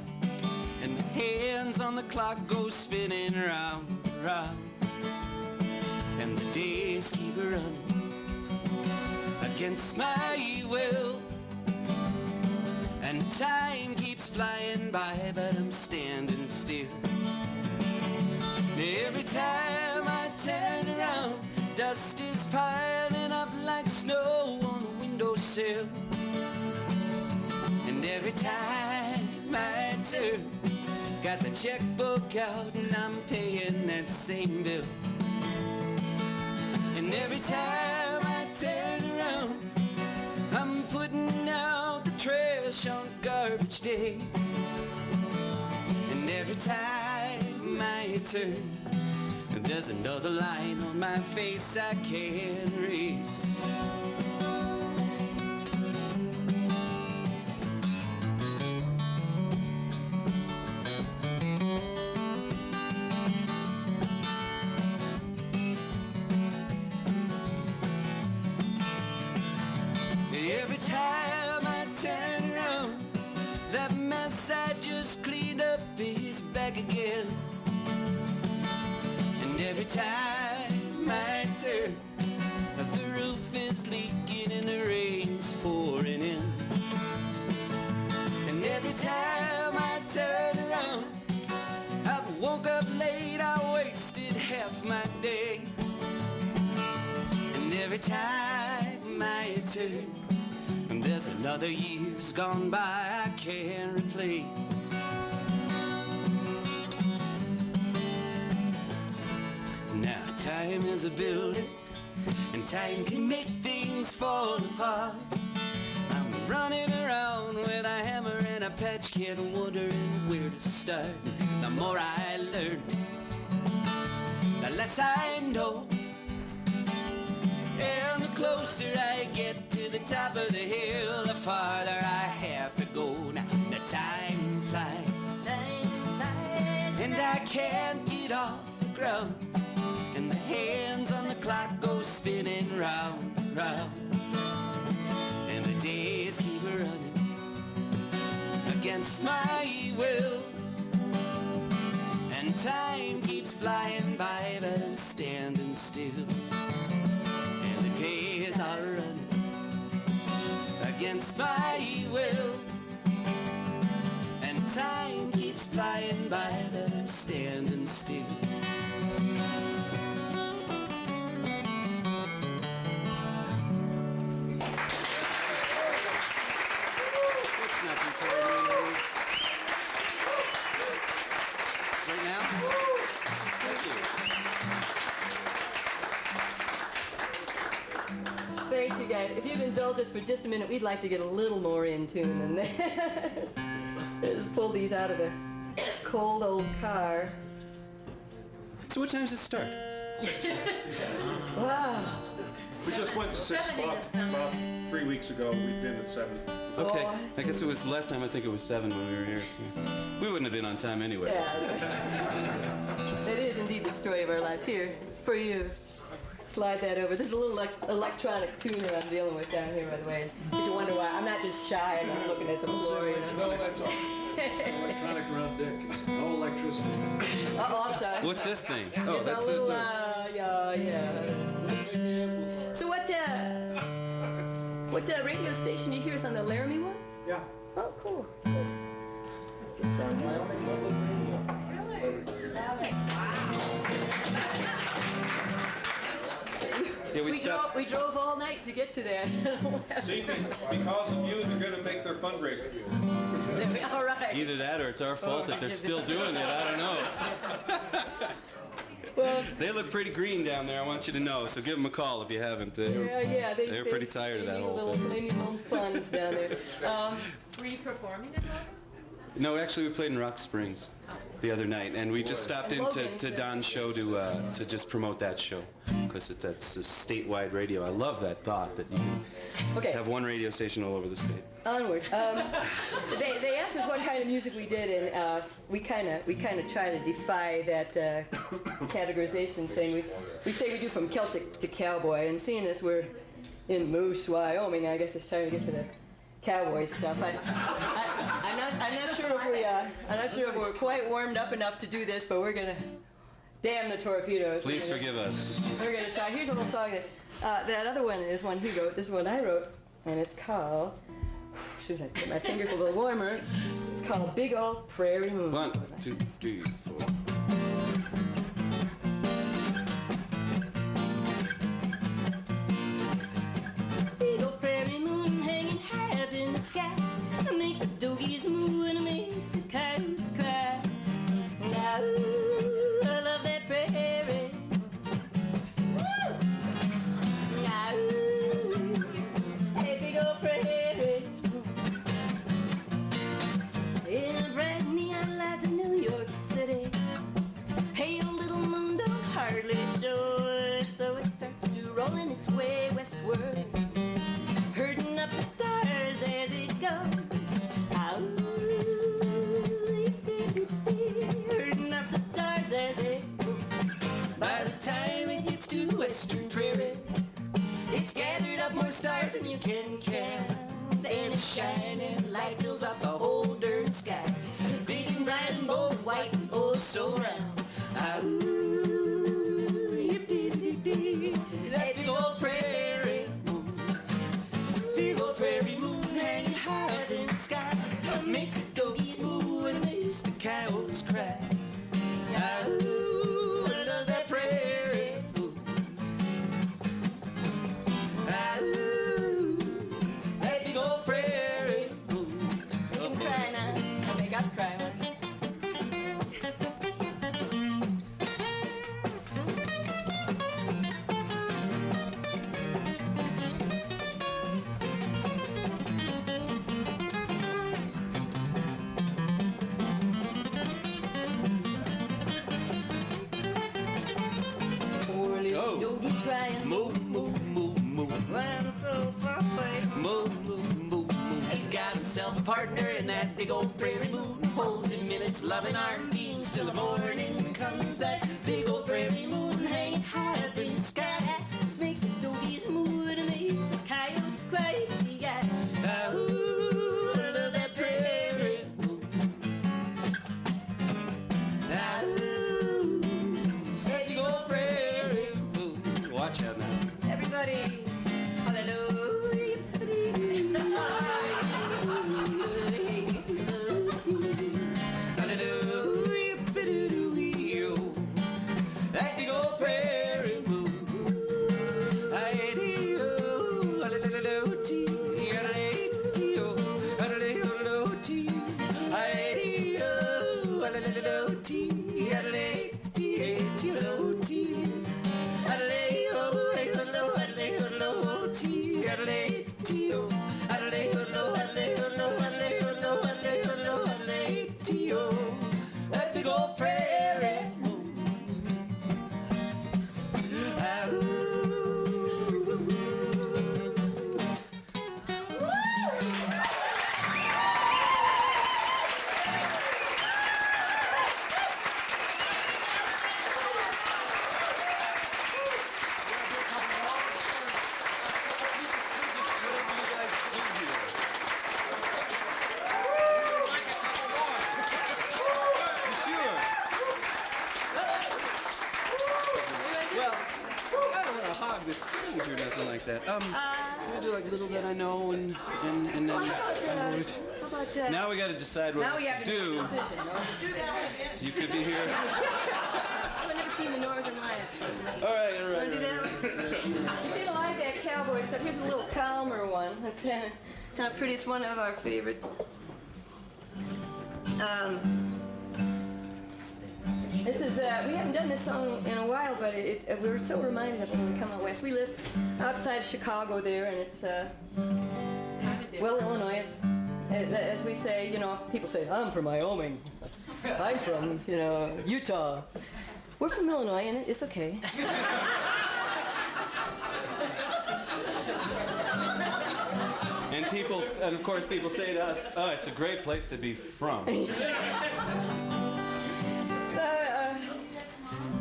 And the hands on the clock go spinning round, round. And the days keep running against my will. And time keeps flying by, but I'm standing still. Every time I turn around, dust is piling up like snow on the windowsill. And every time I turn, got the checkbook out and I'm paying that same bill. And every time I turn around, I'm putting out the trash on garbage day. And every time I turn, there's another line on my face I can't erase. Every time I turn around, that mess I just cleaned up is back again. And every time I turn, the roof is leaking and the rain's pouring in. And every time I turn around, I've woke up late, I wasted half my day. And every time I turn, there's another year's gone by I can't replace. Now time is a builder, and time can make things fall apart. I'm running around with a hammer and a patch kid, wondering where to start. The more I learn, the less I know. And the closer I get to the top of the hill, the farther I have to go. Now the time flies, and I can't get off the ground. And the hands on the clock go spinning round, round. And the days keep running against my will. And time keeps flying by, but I'm standing still. And the days are running against my will. And time keeps flying by, but I'm standing still. Thanks, you guys. If you'd indulge us for just a minute, we'd like to get a little more in tune than that. Just pull these out of the cold old car. So what time does it start? Wow. We just went to 6 o'clock about 3 weeks ago. We've been at 7. Okay, I guess it was last time. I think it was 7 when we were here. We wouldn't have been on time anyway. Yeah. It is indeed the story of our lives. Here, for you. Slide that over. This is a little electronic tuner I'm dealing with down here, by the way. Because you wonder why. I'm not just shy and I'm looking at the floor, you know. No, that's all. Electronic around dick. No electricity. Oh, I'm sorry. What's this thing? Oh, it's that's a little, it. yeah. So what radio station do you hear us on, the Laramie one? Yeah. Oh, cool. Yeah, we drove all night to get to that. See, because of you, they're going to make their fundraiser. All right. Either that or it's our fault that they're still doing it. I don't know. Well, they look pretty green down there, I want you to know, so give them a call if you haven't. They're pretty tired of that whole thing. They need little funds down there. Were you performing at all? No, actually we played in Rock Springs the other night, and we just stopped into Don's show to just promote that show, because that's a statewide radio. I love that thought that you can have one radio station all over the state. Onward. They asked us what kind of music we did, and we kind of try to defy that categorization thing. We say we do from Celtic to cowboy, and seeing as we're in Moose, Wyoming, I guess it's time to get to the cowboy stuff. I'm not sure if we're quite warmed up enough to do this, but we're gonna. Damn the torpedoes. Please forgive us. We're gonna try. Here's a little song that other one is one he wrote. This is one I wrote, and it's called. As soon as I put my fingers a little warmer, it's called Big Old Prairie Moon. 1, 2, 3, 4. Big old prairie moon hanging high up in the sky. It makes the doggies moo and it makes the coyotes cry. Now, ooh, I love that prairie. Woo! Now, ooh, hey, big old prairie. In the bright neon lights of New York City, pale little moon don't hardly show, so it starts to rolling its way westward, herding up the stars as it goes. Herding up the stars as it goes. By the time it gets to the western prairie, it's gathered up more stars than you can count, and a shining light fills up the whole darn sky. It's big and bright and bold, white and oh so round. Ooh, yip-dee-dee-dee, that big old prairie moon, big old prairie moon hanging high up in the sky, makes the doggies moo and makes the coyotes cry. Ooh, I love that prairie moon. Ooh, that big old prairie moon. You can cry now. I'll make us cry, man. big old prairie moon holds him in its loving arm beams till the morning comes. That big old prairie moon hanging high up in the sky makes the doggies moo and makes the coyotes cry. Yeah. Ooh, I love that prairie moon. Ooh, that big old prairie moon. Watch out now. Everybody, hallelujah. Hallelujah, bidoo-wee-oo. That big old prairie moon. Ay-dee-oo, hallelujah-tee, hallelujah-tee-oo, hallelujah-tee. Ay-dee-oo, hallelujah-tee, hallelujah-tee-oo-tee. Hallelujah, hallelujah-tee, hallelujah-tee-oo. Hallelujah, hallelujah-tee-oo. That big old prairie moon. Well, I don't want to hog the stage or nothing like that. I'm gonna do like Little That I Know and then. How about Now we got to decide what now we else have to to do. make a decision. You could be here. I've never seen the Northern Lights. So All right. Want to do that one? You see the live that cowboy stuff. Here's a little calmer one. That's kind of pretty. It's one of our favorites. This is, we haven't done this song in a while, but we were so reminded of it when we come out west. We live outside Chicago there, and it's, well, Illinois. It's, as we say, you know, people say, I'm from Wyoming. I'm from, you know, Utah. We're from Illinois, and it's okay. And of course people say to us, oh, it's a great place to be from.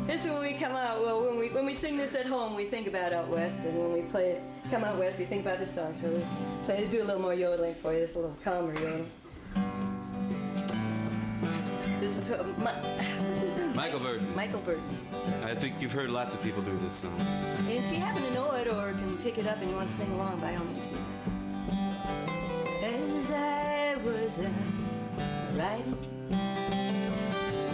This is when we come out. Well, when we sing this at home, we think about out west, and when we play it, come out west, we think about this song. So we do a little more yodeling for you. This a little calmer yodel. This is what's his name? Michael Burton. Michael Burton. I think you've heard lots of people do this song. And if you happen to know it or can pick it up and you want to sing along, by all means do. As I was riding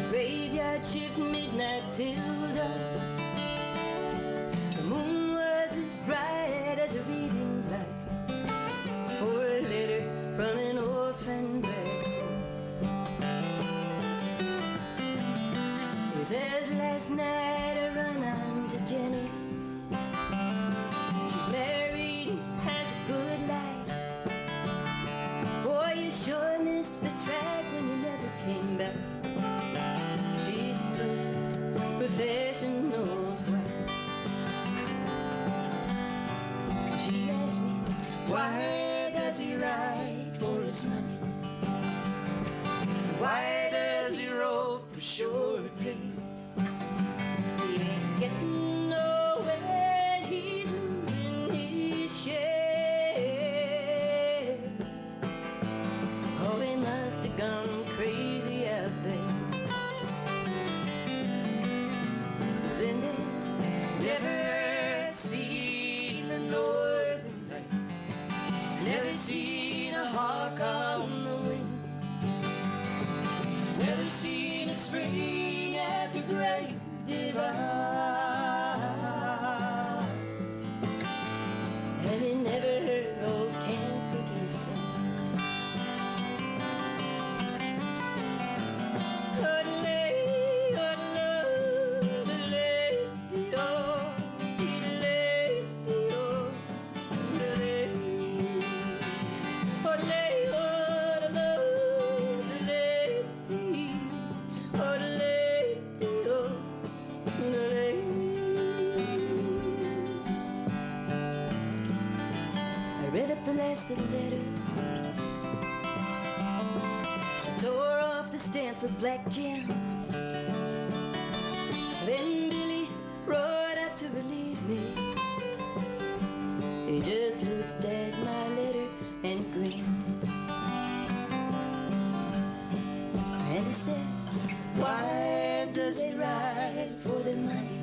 graveyard shift midnight till dawn, the moon was as bright as a reading light for a letter from an orphan back home. It says last night I run on to Jenny. She's married and has a good life. Boy, you sure missed the track when you never came back. She's perfect, professional's wife. She asked me, why does he ride for his money? Why does he roll for short pay? He ain't getting nowhere, he's losing his share. Oh, he must have gone crazy out there. Then they never seen the northern lights, never seen a hawk on the wing, never seen a spring at the great divide, and he never heard old Ken Cookie sing. I read up the last of the letter. stand for black jam. Then Billy rode up to relieve me. He just looked at my letter and grinned. And he said, why does he ride for the money?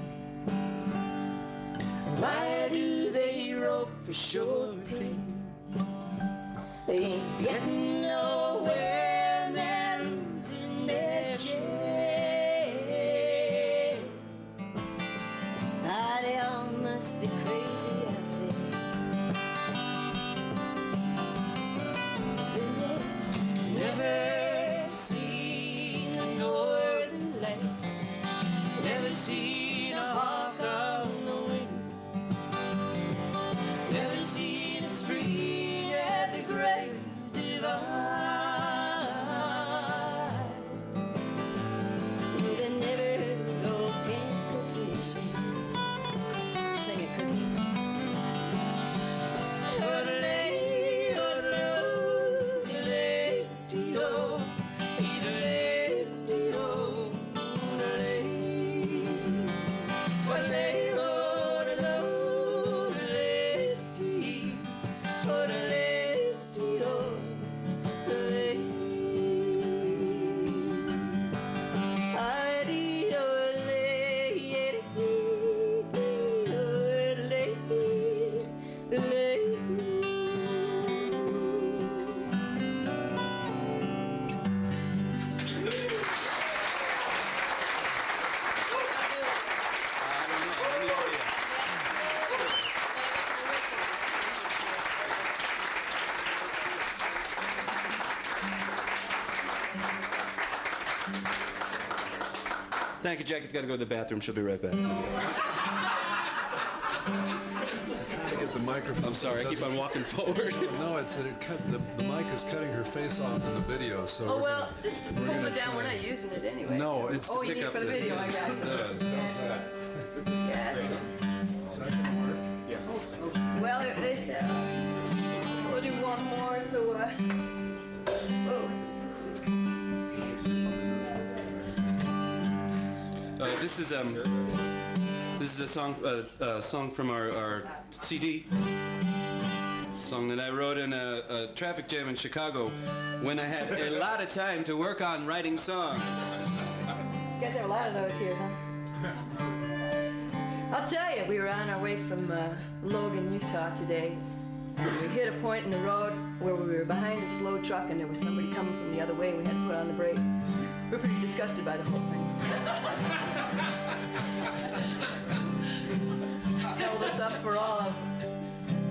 Why do they rope for short pay? They ain't getting nowhere and they're losing their share. Ah, they all must be crazy out there. Never seen the northern lights, never seen a hawk on the wing, never seen a spring at the great divide. They never heard old Aunt Cookie sing a cookie. Thank you, Jackie's got to go to the bathroom. She'll be right back. Get the microphone. I'm sorry, I keep on walking forward. No, it's that the mic is cutting her face off in the video, so. Oh, well, just fold it down. We're not using it anyway. No, it's. Oh, you need it for the video, I got you. Yes. Well, they said we'll do one more, so, oh. This is a song from our CD. Song that I wrote in a traffic jam in Chicago when I had a lot of time to work on writing songs. You guys have a lot of those here, huh? I'll tell you, we were on our way from Logan, Utah today. And we hit a point in the road where we were behind a slow truck and there was somebody coming from the other way. We had to put on the brake. We were pretty disgusted by the whole thing. Held us up for all of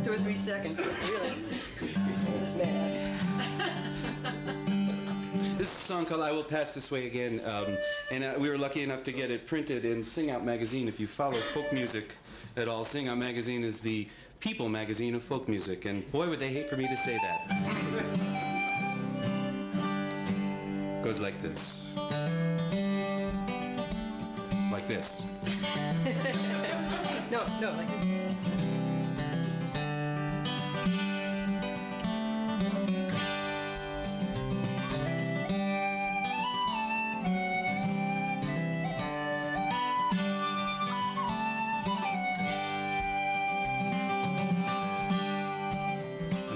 2 or 3 seconds, but really, it was bad. This is a song called I Will Pass This Way Again, and we were lucky enough to get it printed in Sing Out magazine. If you follow folk music at all, Sing Out magazine is the people magazine of folk music, and boy would they hate for me to say that. Goes like this. Like this. No, like this.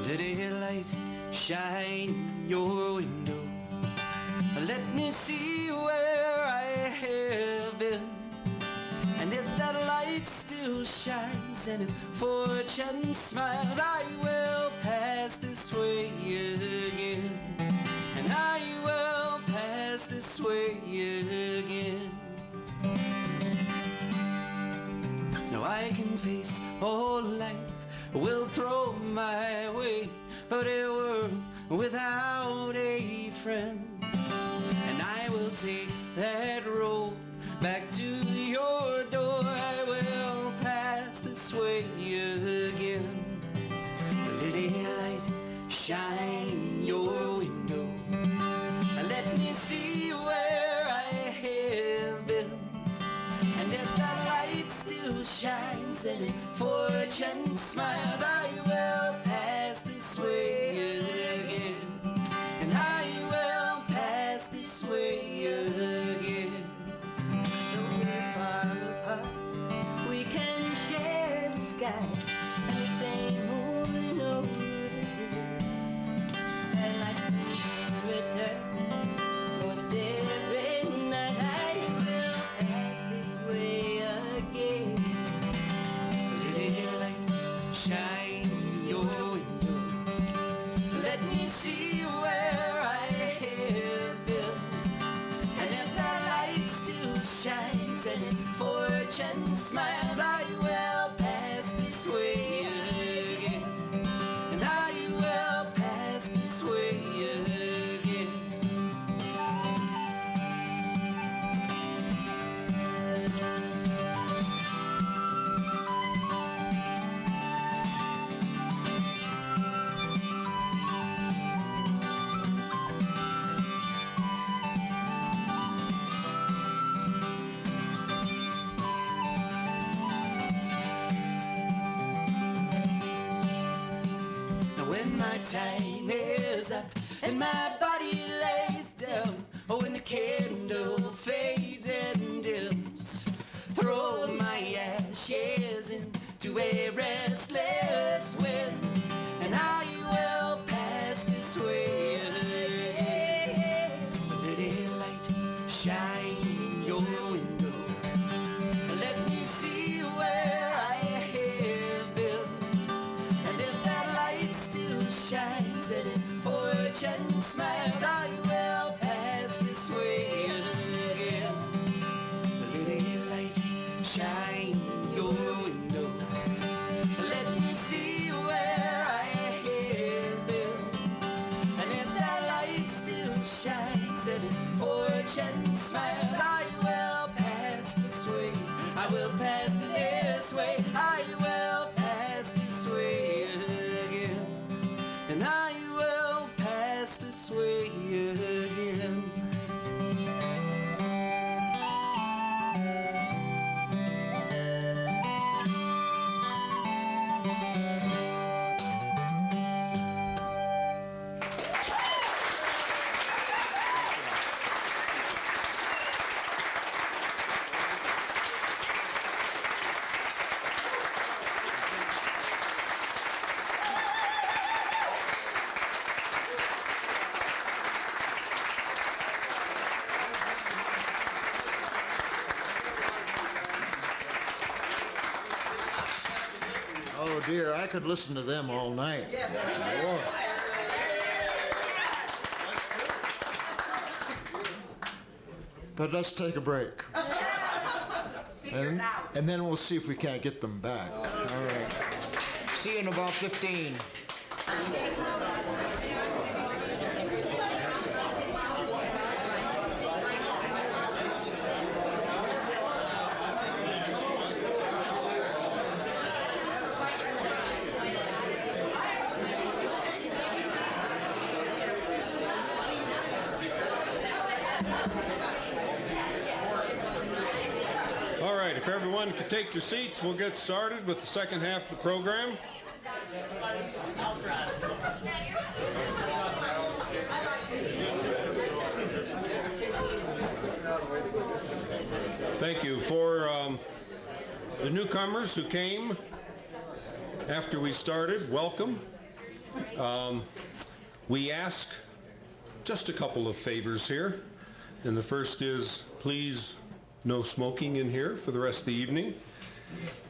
Let a light shine your window. Let me see where I have been. And if that light still shines, and if fortune smiles, I will pass this way again. And I will pass this way again. Now I can face all life will throw my way, but a world without a friend. And I will take that road back to your door. I will pass this way again. Let a light shine your window. Let me see where I have been. And if that light still shines and if fortune smiles, I will pass this way again. And I will pass this way and fortune smiles. Are you well past this way again? And are you well past this way again? When my time is up and my body lays down, oh, when the candle fades and dims, throw my ashes into a restless wind, and I will pass this way. Let a light shine in your window. Let me see where I have been, and if that light still shines and fortune smiles, I will pass this way again. Let a light shine in your window. Let me see where I have been, and if that light still shines and fortune smiles, I will pass this way. I will pass this way. I will pass this way again, and I will pass this way again. Oh dear, I could listen to them all night. Boy. But let's take a break. And then we'll see if we can't get them back. All right. See you in about 15. All right, if everyone could take your seats, we'll get started with the second half of the program. Thank you. For the newcomers who came after we started, welcome. We ask just a couple of favors here, and the first is please no smoking in here for the rest of the evening.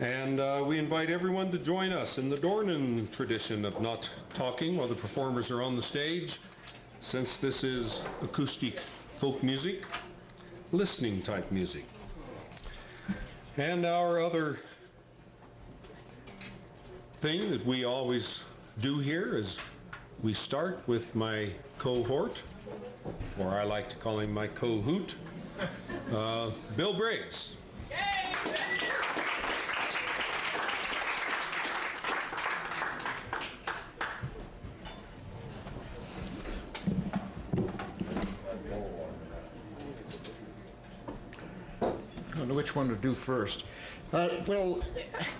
And we invite everyone to join us in the Dornan tradition of not talking while the performers are on the stage, since this is acoustic folk music, listening type music. And our other thing that we always do here is we start with my cohort, or I like to call him my co-hoot, Bill Briggs. I don't know which one to do first. Well,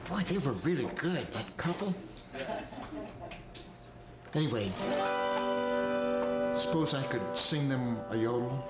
boy, they were really good, that couple. Anyway, suppose I could sing them a yodel?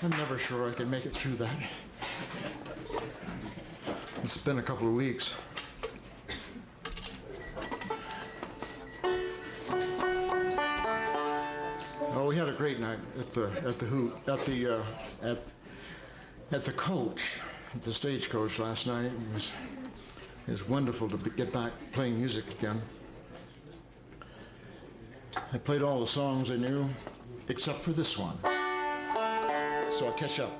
I'm never sure I can make it through that. It's been a couple of weeks. Oh, we had a great night at the Hoot, at the coach, at the stagecoach last night. It was wonderful to get back playing music again. I played all the songs I knew, except for this one. So I'll catch up.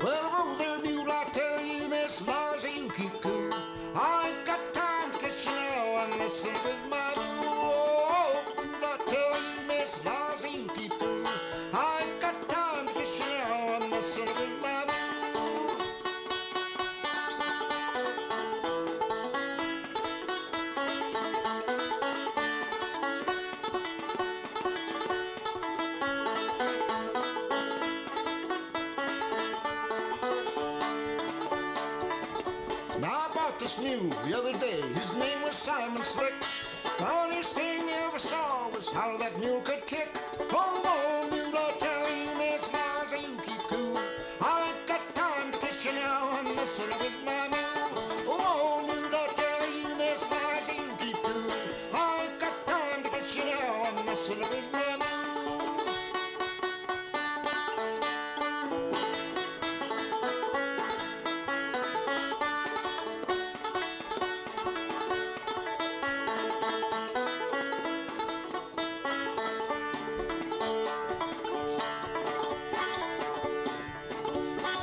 Well, oh, there, mule, I tell you, Miss Larsy, you keep cool. I ain't got time to kiss you now. I'm messing with my mule. Oh, mule, I tell you, Miss Larsy, you keep cool. I ain't got time to kiss you now. I'm messing with my mule. Now I bought this mule the other day. His name was Simon Slick. Funniest thing you ever saw was how that mule could kick. Oh, oh, mule, I tell you, Miss Larsy, you keep cool. I ain't got time to kiss you now. I'm messing with my mule. Oh, mule, I tell you, Miss Larsy, you keep cool. I ain't got time to kiss you now. I'm messing with my mule.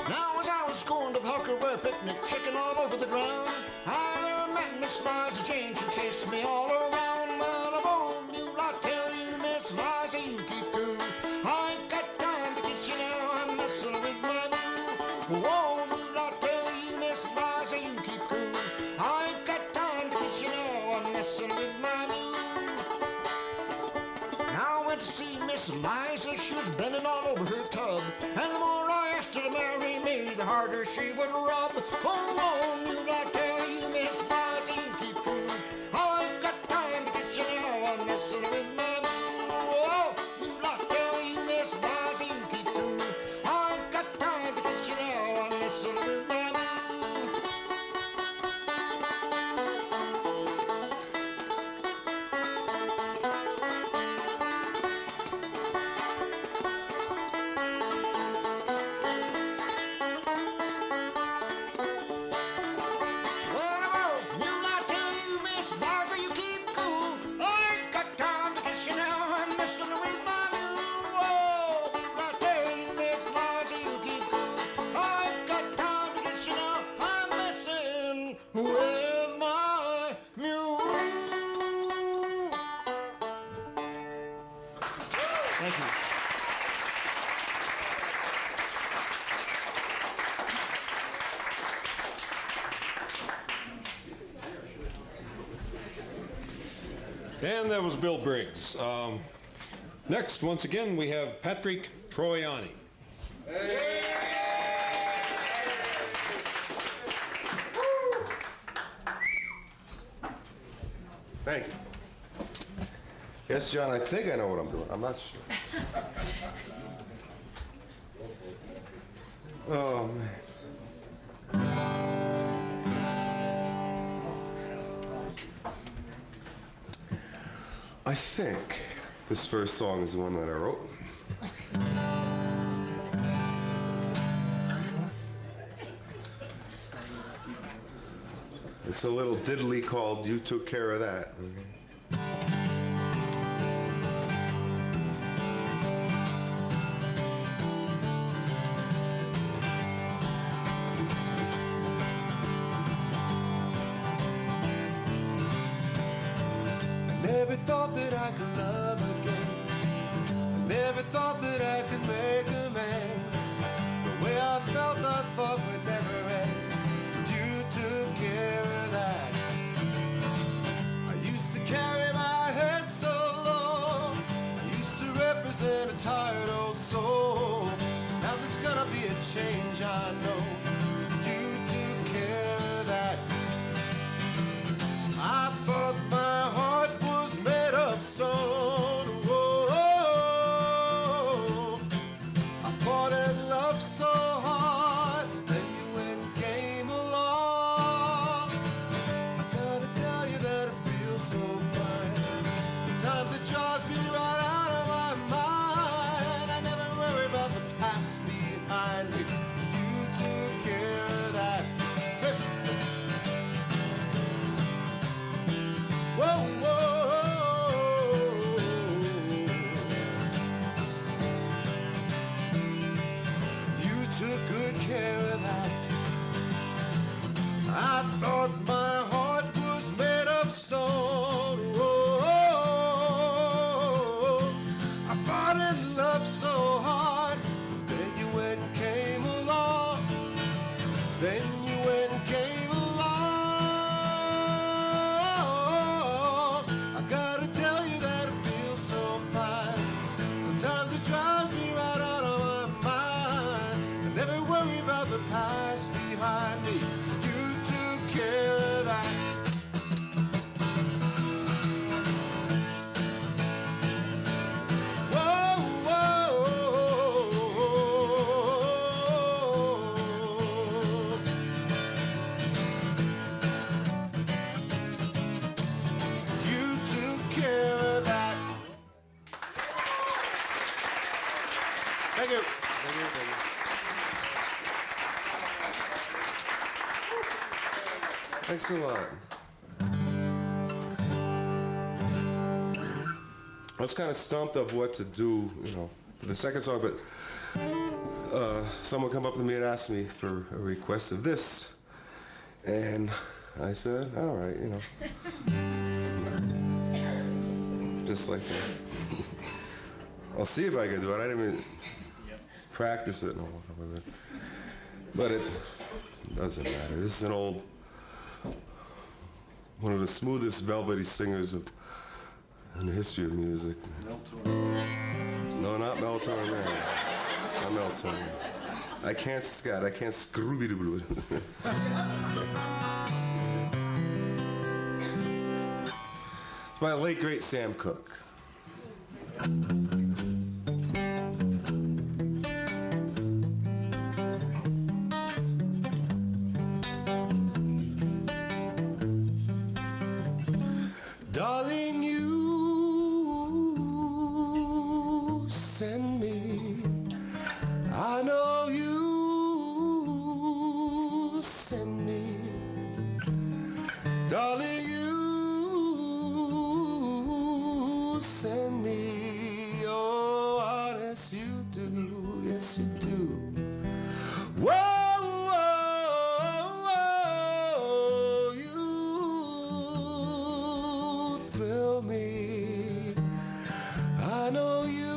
Now as I was going to the Huckleberry picnic, chicken all over the ground, I met Miss Liza Jane. She chased me all around. Well, I'm old mule, I tell you, Miss Liza, you keep cool. I ain't got time to get you now. I'm messing with my mule. Oh, mule, I tell you, Miss Liza, you keep cool. I ain't got time to get you now. I'm messing with my mule. Now I went to see Miss Liza. She was bending all over her tub, and the more I asked her to marry me, the harder she would rub. Oh, mule, I tell you, Miss Liza, you keep cool. I ain't got time to get you now. I'm messing with my mule. Oh, mule, I tell you, Miss Liza, you keep cool. I ain't got time to get you now. I'm messing with my mule. Well, mule, I tell you, Miss Liza, you keep cool. I ain't got time to kiss you now. I'm messing with my mule. Oh, mule, I tell you, Miss Liza, you keep cool. I ain't got time to kiss you now. I'm messing with my mule. Thank you. And that was Bill Briggs. Next, once again, we have Patrick Troiani. Thank you. Yes, John, I think I know what I'm doing. I'm not sure. Oh, man. I think this first song is the one that I wrote. It's a little diddly called You Took Care of That. Never thought that I could love again. I never thought that I could make amends. The way I felt, I thought would never end. You took care of that. I used to carry my head so low. I used to represent a tired old soul. Now there's gonna be a change, I know. You took care of that. I thought my heart was thought my heart was made of stone. Oh, I fought in love so hard. Then you went and came along. Then you went and came along. I gotta tell you that it feels so fine. Sometimes it drives me right out of my mind. I never worry about the past behind me. You took care of that. Whoa, whoa, you took care of that. Thank you. Thank you. Thank you. Thanks a lot. I was kind of stumped of what to do, you know, for the second song, but someone come up to me and asked me for a request of this, and I said, all right, you know. Just like that. I'll see if I can do it. I didn't even practice it. No, but it doesn't matter. This is an old, one of the smoothest, velvety singers in the history of music. No, not Mel Torme. Not Mel Torme. I can't scat. I can't scrooby-doo. It's by the late, great Sam Cooke. Darling, you send me. I know you send me. Darling, you send me. Oh, yes, you do. Yes, you do. Whoa, whoa, whoa, you thrill me. I know you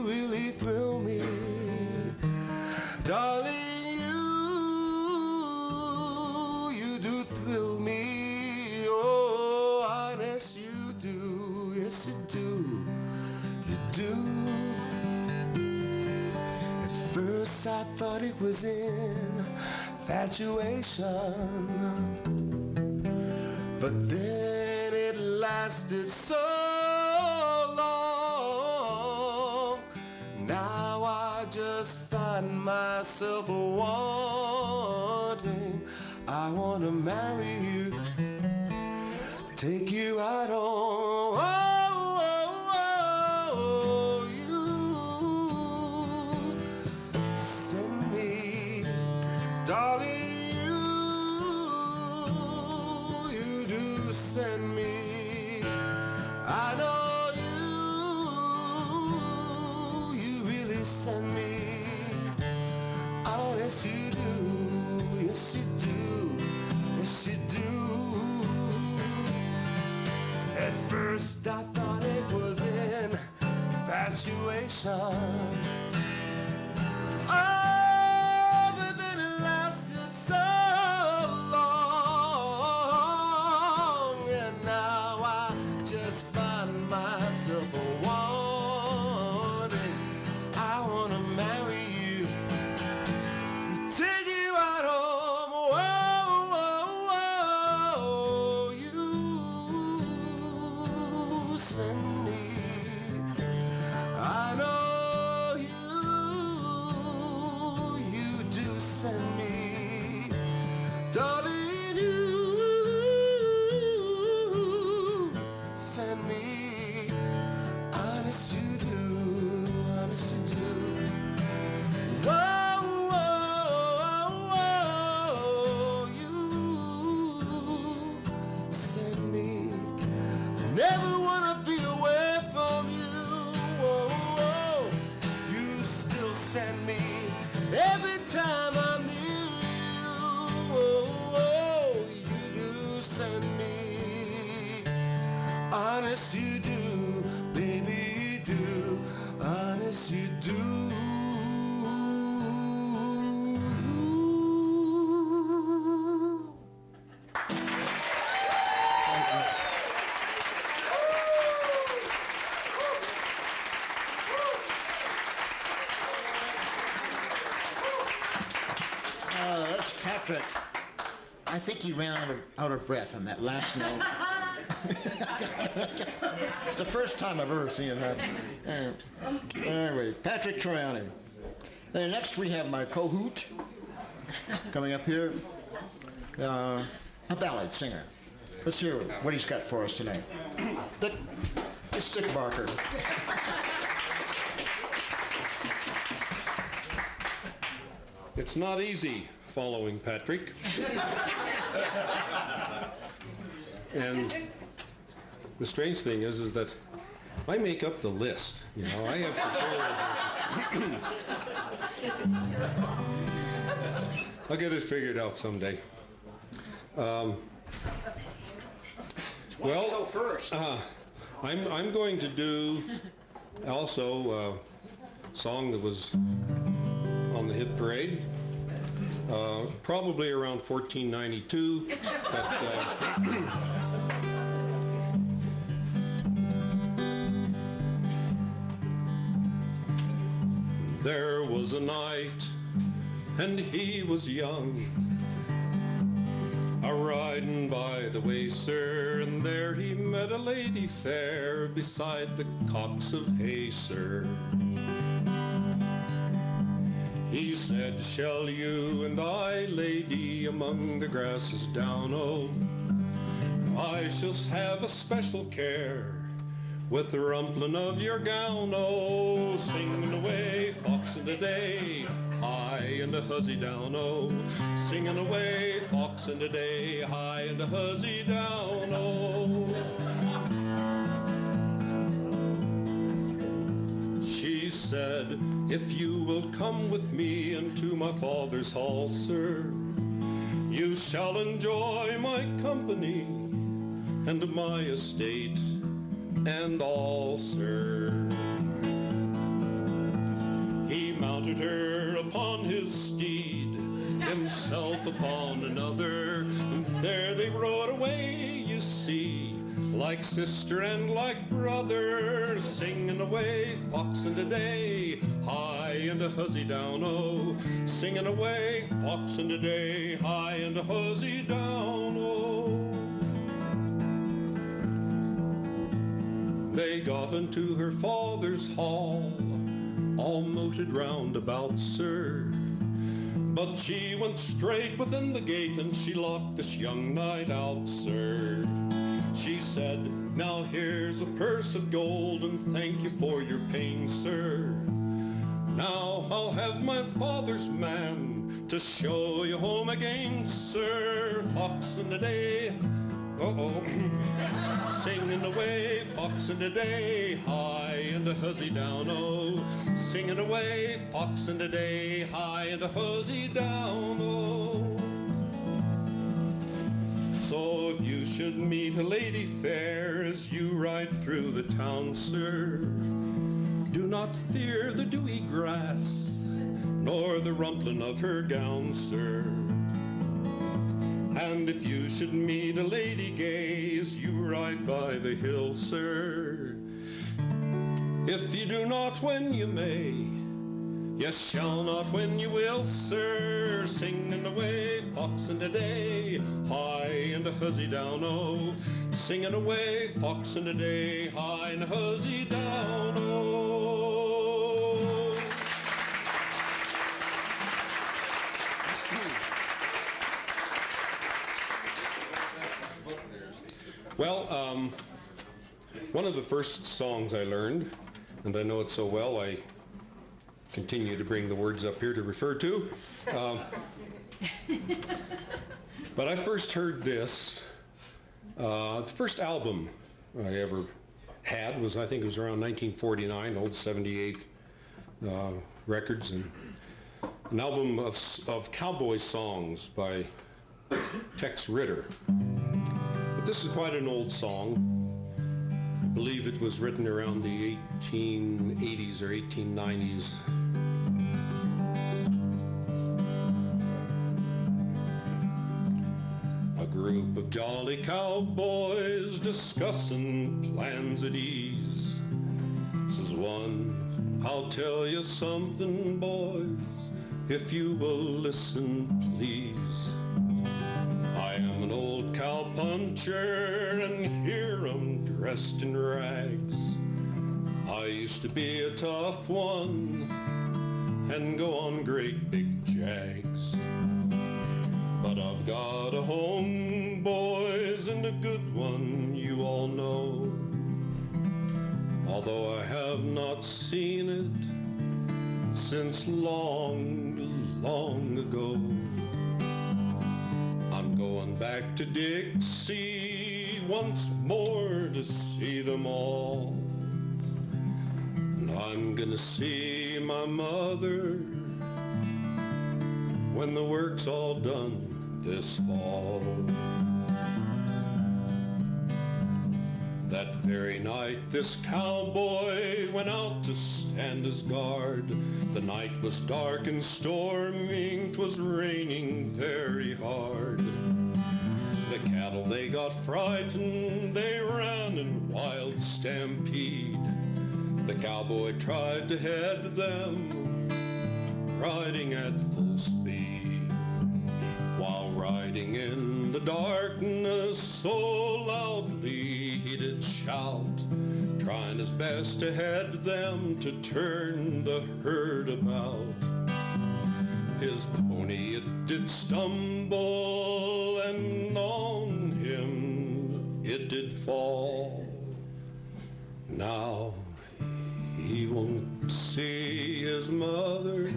really thrill me. Darling, you do thrill me. Oh, yes, you do. Yes, you do. You do. At first I thought it was infatuation, but then it lasted so long. Now I just find myself wanting. I want to marry you, take you out on. Darling, you do send me. I know you really send me. Oh, yes you do, yes you do, yes you do. At first I thought it was infatuation. Send me. I know you Yes, you do, baby, you do. Honest, you do. That's Patrick. I think he ran out of breath on that last note. It's the first time I've ever seen it happen. Anyway, Patrick Troiani. And next we have my co-hoot coming up here, a ballad singer. Let's hear what he's got for us tonight. Dick Barker. It's not easy following Patrick. And the strange thing is that I make up the list. You know, I have control. I'll get it figured out someday. Well, go first. I'm going to do also a song that was on the hit parade, probably around 1492, but there was a knight, and he was young, a-riding by the way, sir, and there he met a lady fair beside the cocks of hay, sir. He said, shall you and I, lady, among the grasses down, oh, I shall have a special care with the rumplin' of your gown, oh, singing away, fox in the day, high and a huzzy down, oh, singing away, fox in the day, high and a huzzy down, oh. She said, if you will come with me into my father's hall, sir, you shall enjoy my company and my estate and all, sir. He mounted her upon his steed, himself upon another, and there they rode away, you see, like sister and like brother, singing away, fox in the day, high and a huzzy down, oh, singing away, fox in the day, high and a huzzy down, oh. They got into her father's hall, all moated round about, sir, but she went straight within the gate, and she locked this young knight out, sir. She said, now here's a purse of gold, and thank you for your pains, sir. Now I'll have my father's man to show you home again, sir. Fox in the day, singing away, fox in the day, high and a huzzy down, oh, singing away, fox in the day, high and a huzzy down, oh. So if you should meet a lady fair as you ride through the town, sir, do not fear the dewy grass, nor the rumpling of her gown, sir. And if you should meet a lady gay as you ride by the hill, sir, if you do not when you may, yes, shall not when you will, sir, singing away, fox in the day, high and a huzzy down, oh, singing away, fox in the day, high and a huzzy down, oh. Well, one of the first songs I learned, and I know it so well, I continue to bring the words up here to refer to. But I first heard this, the first album I ever had was, I think it was around 1949, old 78 records, and an album of cowboy songs by Tex Ritter. But this is quite an old song. believe it was written around the 1880s or 1890s. A group of jolly cowboys discussing plans at ease. Says one, I'll tell you something, boys, if you will listen, please. I am an old cowpuncher, and here I'm dressed in rags. I used to be a tough one and go on great big jags. But I've got a home, boys, and a good one, you all know. Although I have not seen it since long, long ago. I'm going back to Dixie once more to see them all. And I'm gonna see my mother when the work's all done this fall. That very night this cowboy went out to stand his guard. The night was dark and storming, 'twas raining very hard. The cattle, they got frightened, they ran in wild stampede. The cowboy tried to head them, riding at full speed. While riding in the darkness so loudly he did shout, trying his best to head them to turn the herd about. His pony, it did stumble, and on him it did fall. Now he won't see his mother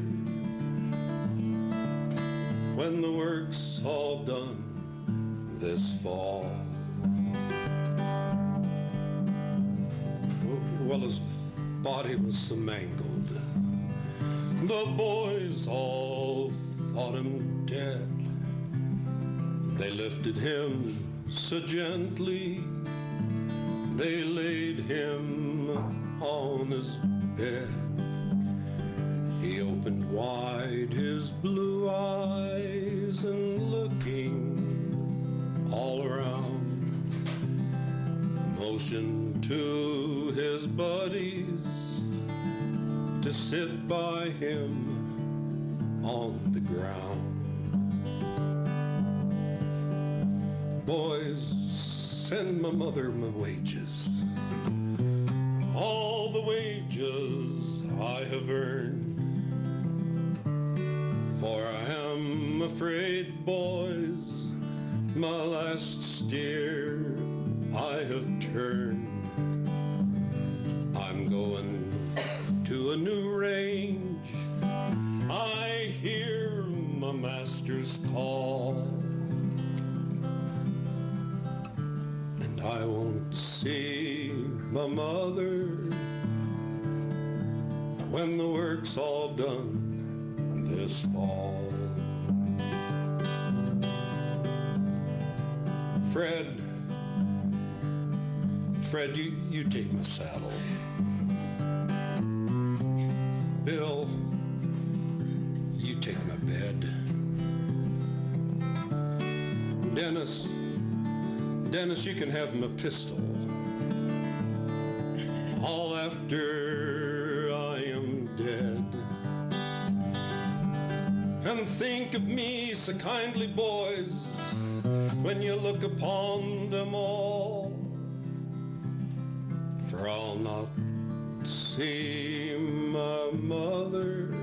when the work's all done this fall. Well, his body was so mangled, the boys all thought him dead. They lifted him so gently, they laid him on his bed. He opened wide his blue eyes and looking all around, motioned to his buddies to sit by him on the ground. Boys, send my mother my wages, all the wages I have earned. For I am afraid, boys, my last steer I have turned. I'm going to a new range, I hear my master's call, and I won't see my mother when the work's all done this fall. Fred, you take my saddle. Bill, you take my bed. Dennis, you can have my pistol. All after I am dead. And think of me so kindly, boys, when you look upon them all. For I'll not see my mother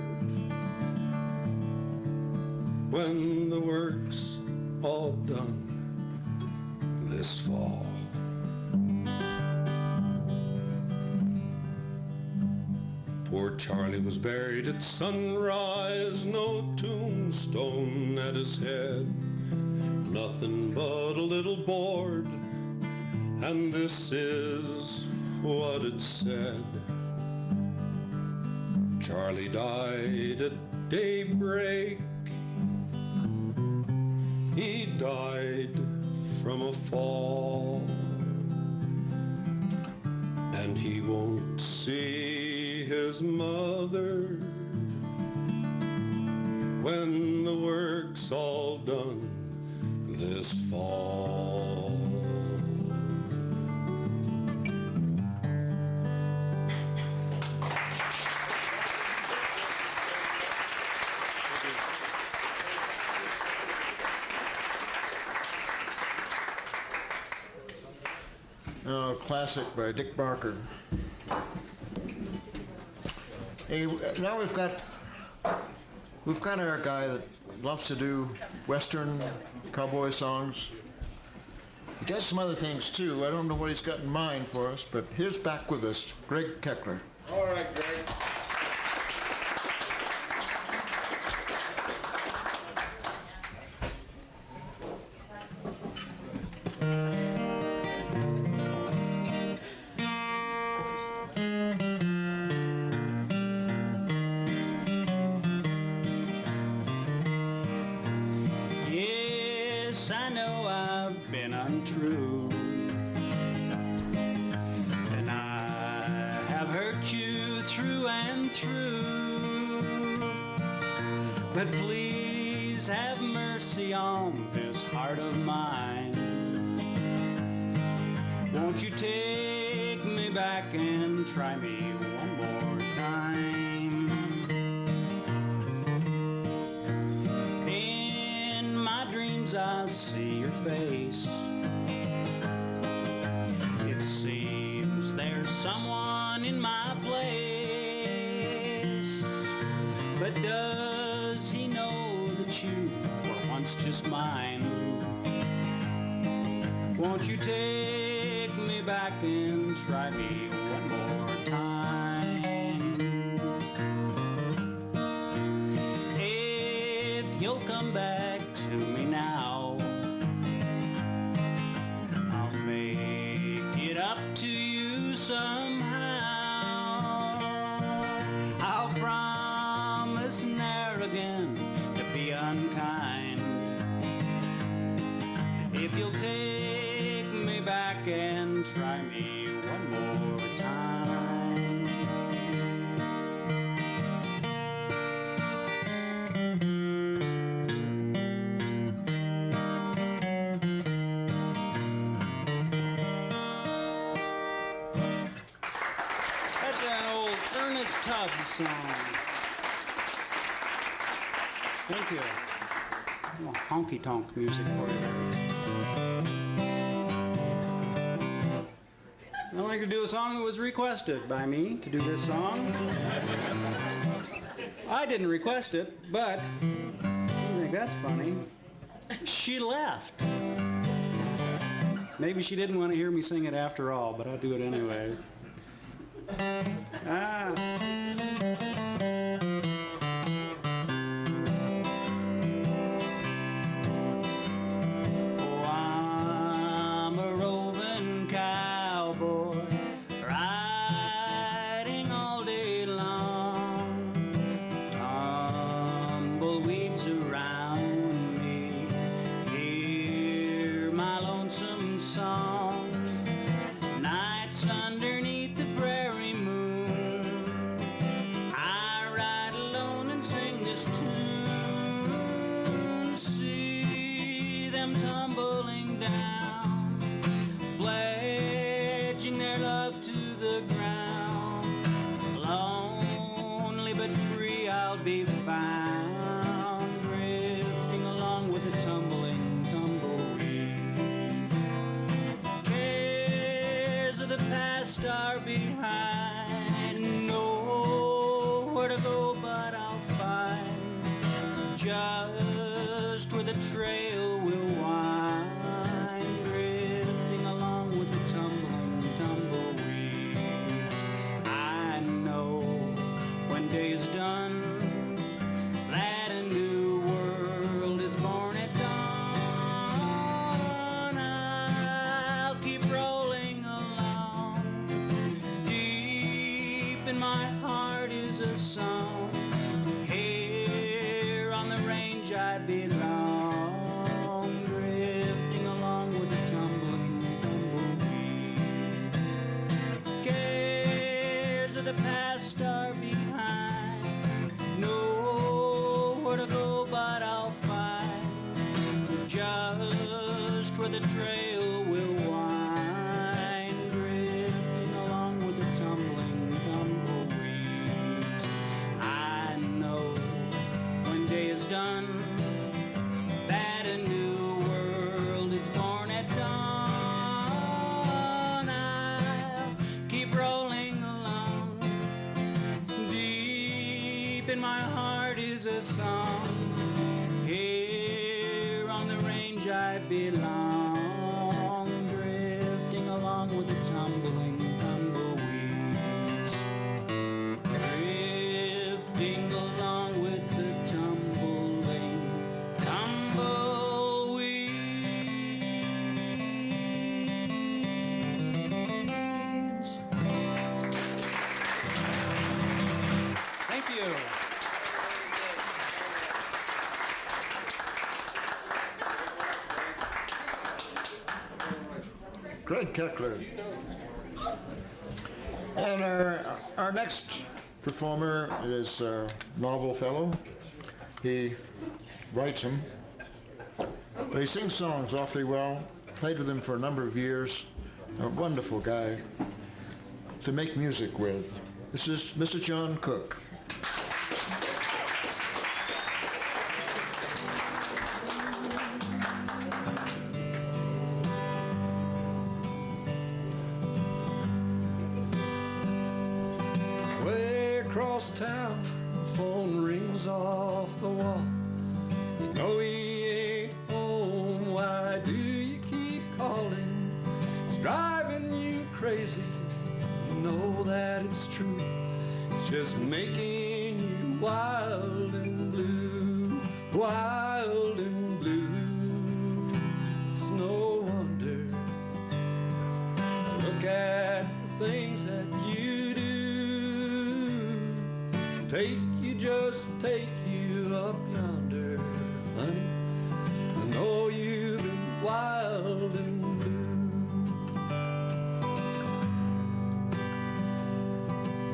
when the work's all done this fall. Poor Charlie was buried at sunrise, no tombstone at his head, nothing but a little board, and this is what it said. Charlie died at daybreak, he died from a fall. and he won't see his mother when the work's all done this fall. Classic by Dick Barker. Hey, now we've got our guy that loves to do Western cowboy songs. He does some other things too. I don't know what he's got in mind for us, but here's back with us, Greg Keckler. All right, Greg. Yes, I know I've been untrue, and I have hurt you through and through, but please have mercy on this heart of mine. Won't you take me back and try me one more time? In my dreams I see your face. It seems there's someone in my place, but does he know that you were once just mine? Won't you take me back and try me one more time? If you'll come back to me now, I'll make it up to you somehow. I'll promise ne'er again to be unkind. If you'll take me back and try me one more time. That's an old Ernest Tubbs song. Thank you. A little honky-tonk music for you. I'd like to do a song that was requested by me to do this song. I didn't request it, but I think that's funny. She left. Maybe she didn't want to hear me sing it after all, but I'll do it anyway. just where the trail will wind, drifting along with the tumbling tumbleweeds. I know when day is done that a new world is born at dawn. I'll keep rolling along. Deep in my heart is a song. Here on the range I belong, drifting along with the tumbling tumbleweeds. Drifting along with the tumbling tumbleweeds. Thank you. Greg Keckler. And our next performer is a novel fellow. He writes them, but he sings songs awfully well. Played with him for a number of years. A wonderful guy to make music with. This is Mr. John Cook. Way across town, the phone rings off the wall. You know he ain't home. Why do you keep calling? It's driving you crazy. You know that it's true. It's just making you wild and blue, wild and blue. It's no wonder. Look at the things that you do. Take you up yonder, honey. I know you've been wild and blue.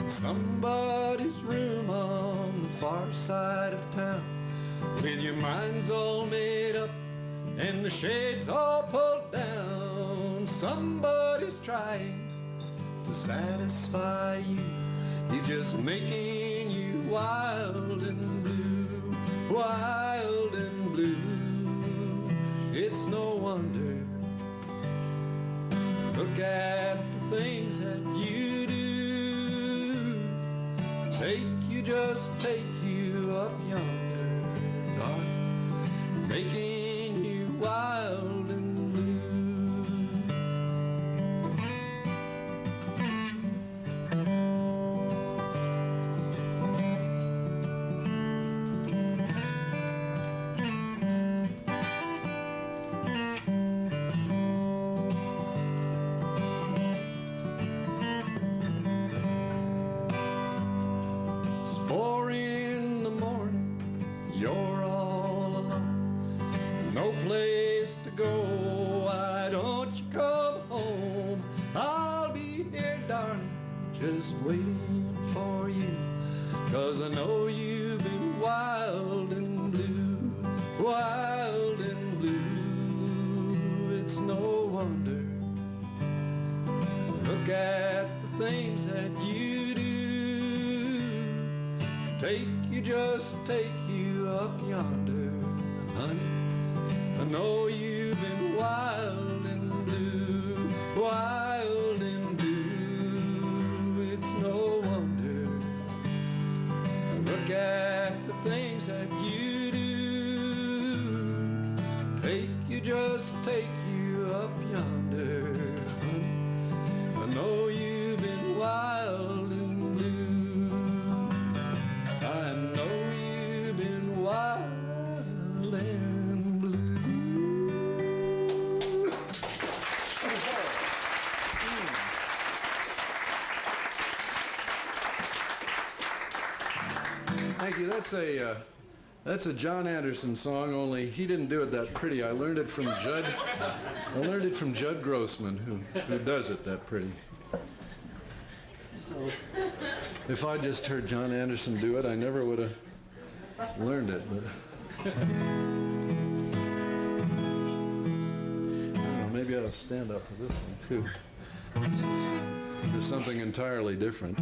Somebody's room on the far side of town, with your mind's all made up and the shades all pulled down. Somebody's trying to satisfy you. He's just making you wild and blue, wild and blue. It's no wonder. Look at the things that you do. Just take you up yonder, darling, making you wild and blue. Just waiting for you, 'cause I know you've been wild and blue, wild and blue. It's no wonder. Look at the things that you do. Just take you up yonder, honey. I know you've been wild and blue, wild and blue. It's no wonder. Look at the things that you do. Just take you up yonder, honey. I know you've been wild and blue. I know you've been wild and blue. Thank you. That's a John Anderson song, only he didn't do it that pretty. I learned it from Judd. I learned it from Judd Grossman, who does it that pretty. So, if I just heard John Anderson do it, I never would have learned it. But got to stand up for this one, too. There's something entirely different.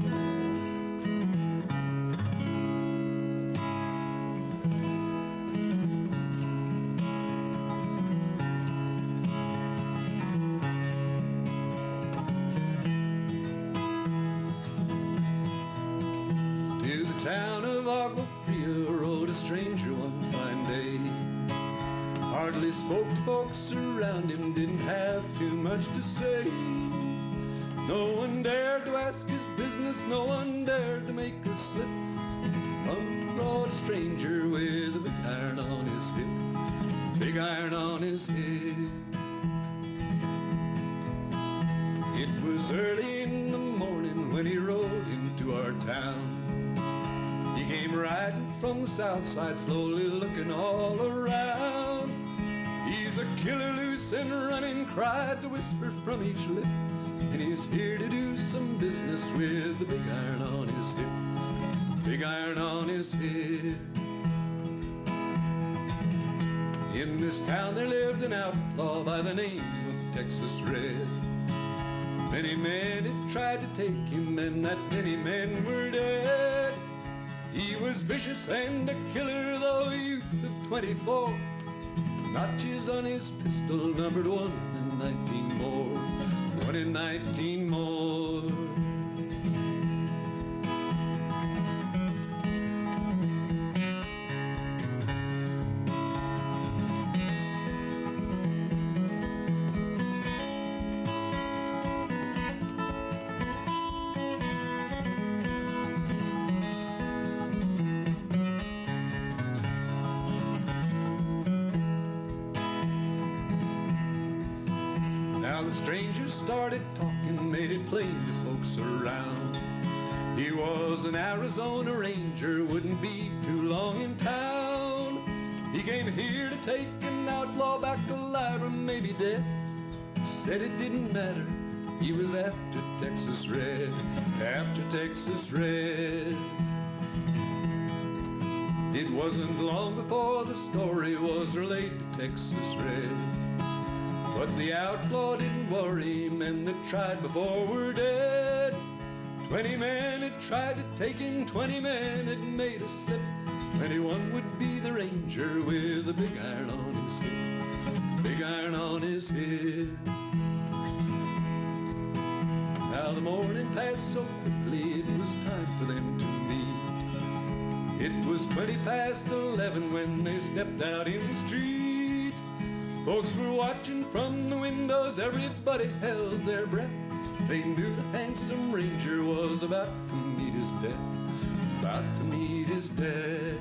To the town of Agua Fria rode a stranger one fine day. Hardly spoke to folks around him, didn't have too much to say. No one dared to ask his business, no one dared to make a slip. Up rode a stranger with a big iron on his hip, big iron on his head. It was early in the morning when he rode into our town. He came riding from the south side, slowly looking all around. He's a killer loose and running, cried the whisper from each lip. And he's here to do some business with the big iron on his hip, big iron on his head. In this town there lived an outlaw by the name of Texas Red. Many men had tried to take him, and that many men were dead. He was vicious and a killer, though a youth of 24. Notches on his pistol numbered 1 in 19 more, 1 in 19 more. Now the stranger started talking, made it plain to folks around. He was an Arizona Ranger, wouldn't be too long in town. He came here to take an outlaw back alive or maybe dead. Said it didn't matter, he was after Texas Red, after Texas Red. It wasn't long before the story was relayed to Texas Red. But the outlaw didn't worry, men that tried before were dead. 20 men had tried to take him, 20 men had made a slip. 21 would be the ranger with a big iron on his hip, big iron on his head. Now the morning passed so quickly, it was time for them to meet. It was 20 past 11 when they stepped out in the street. Folks were watching from the windows, everybody held their breath. They knew the handsome ranger was about to meet his death, about to meet his death.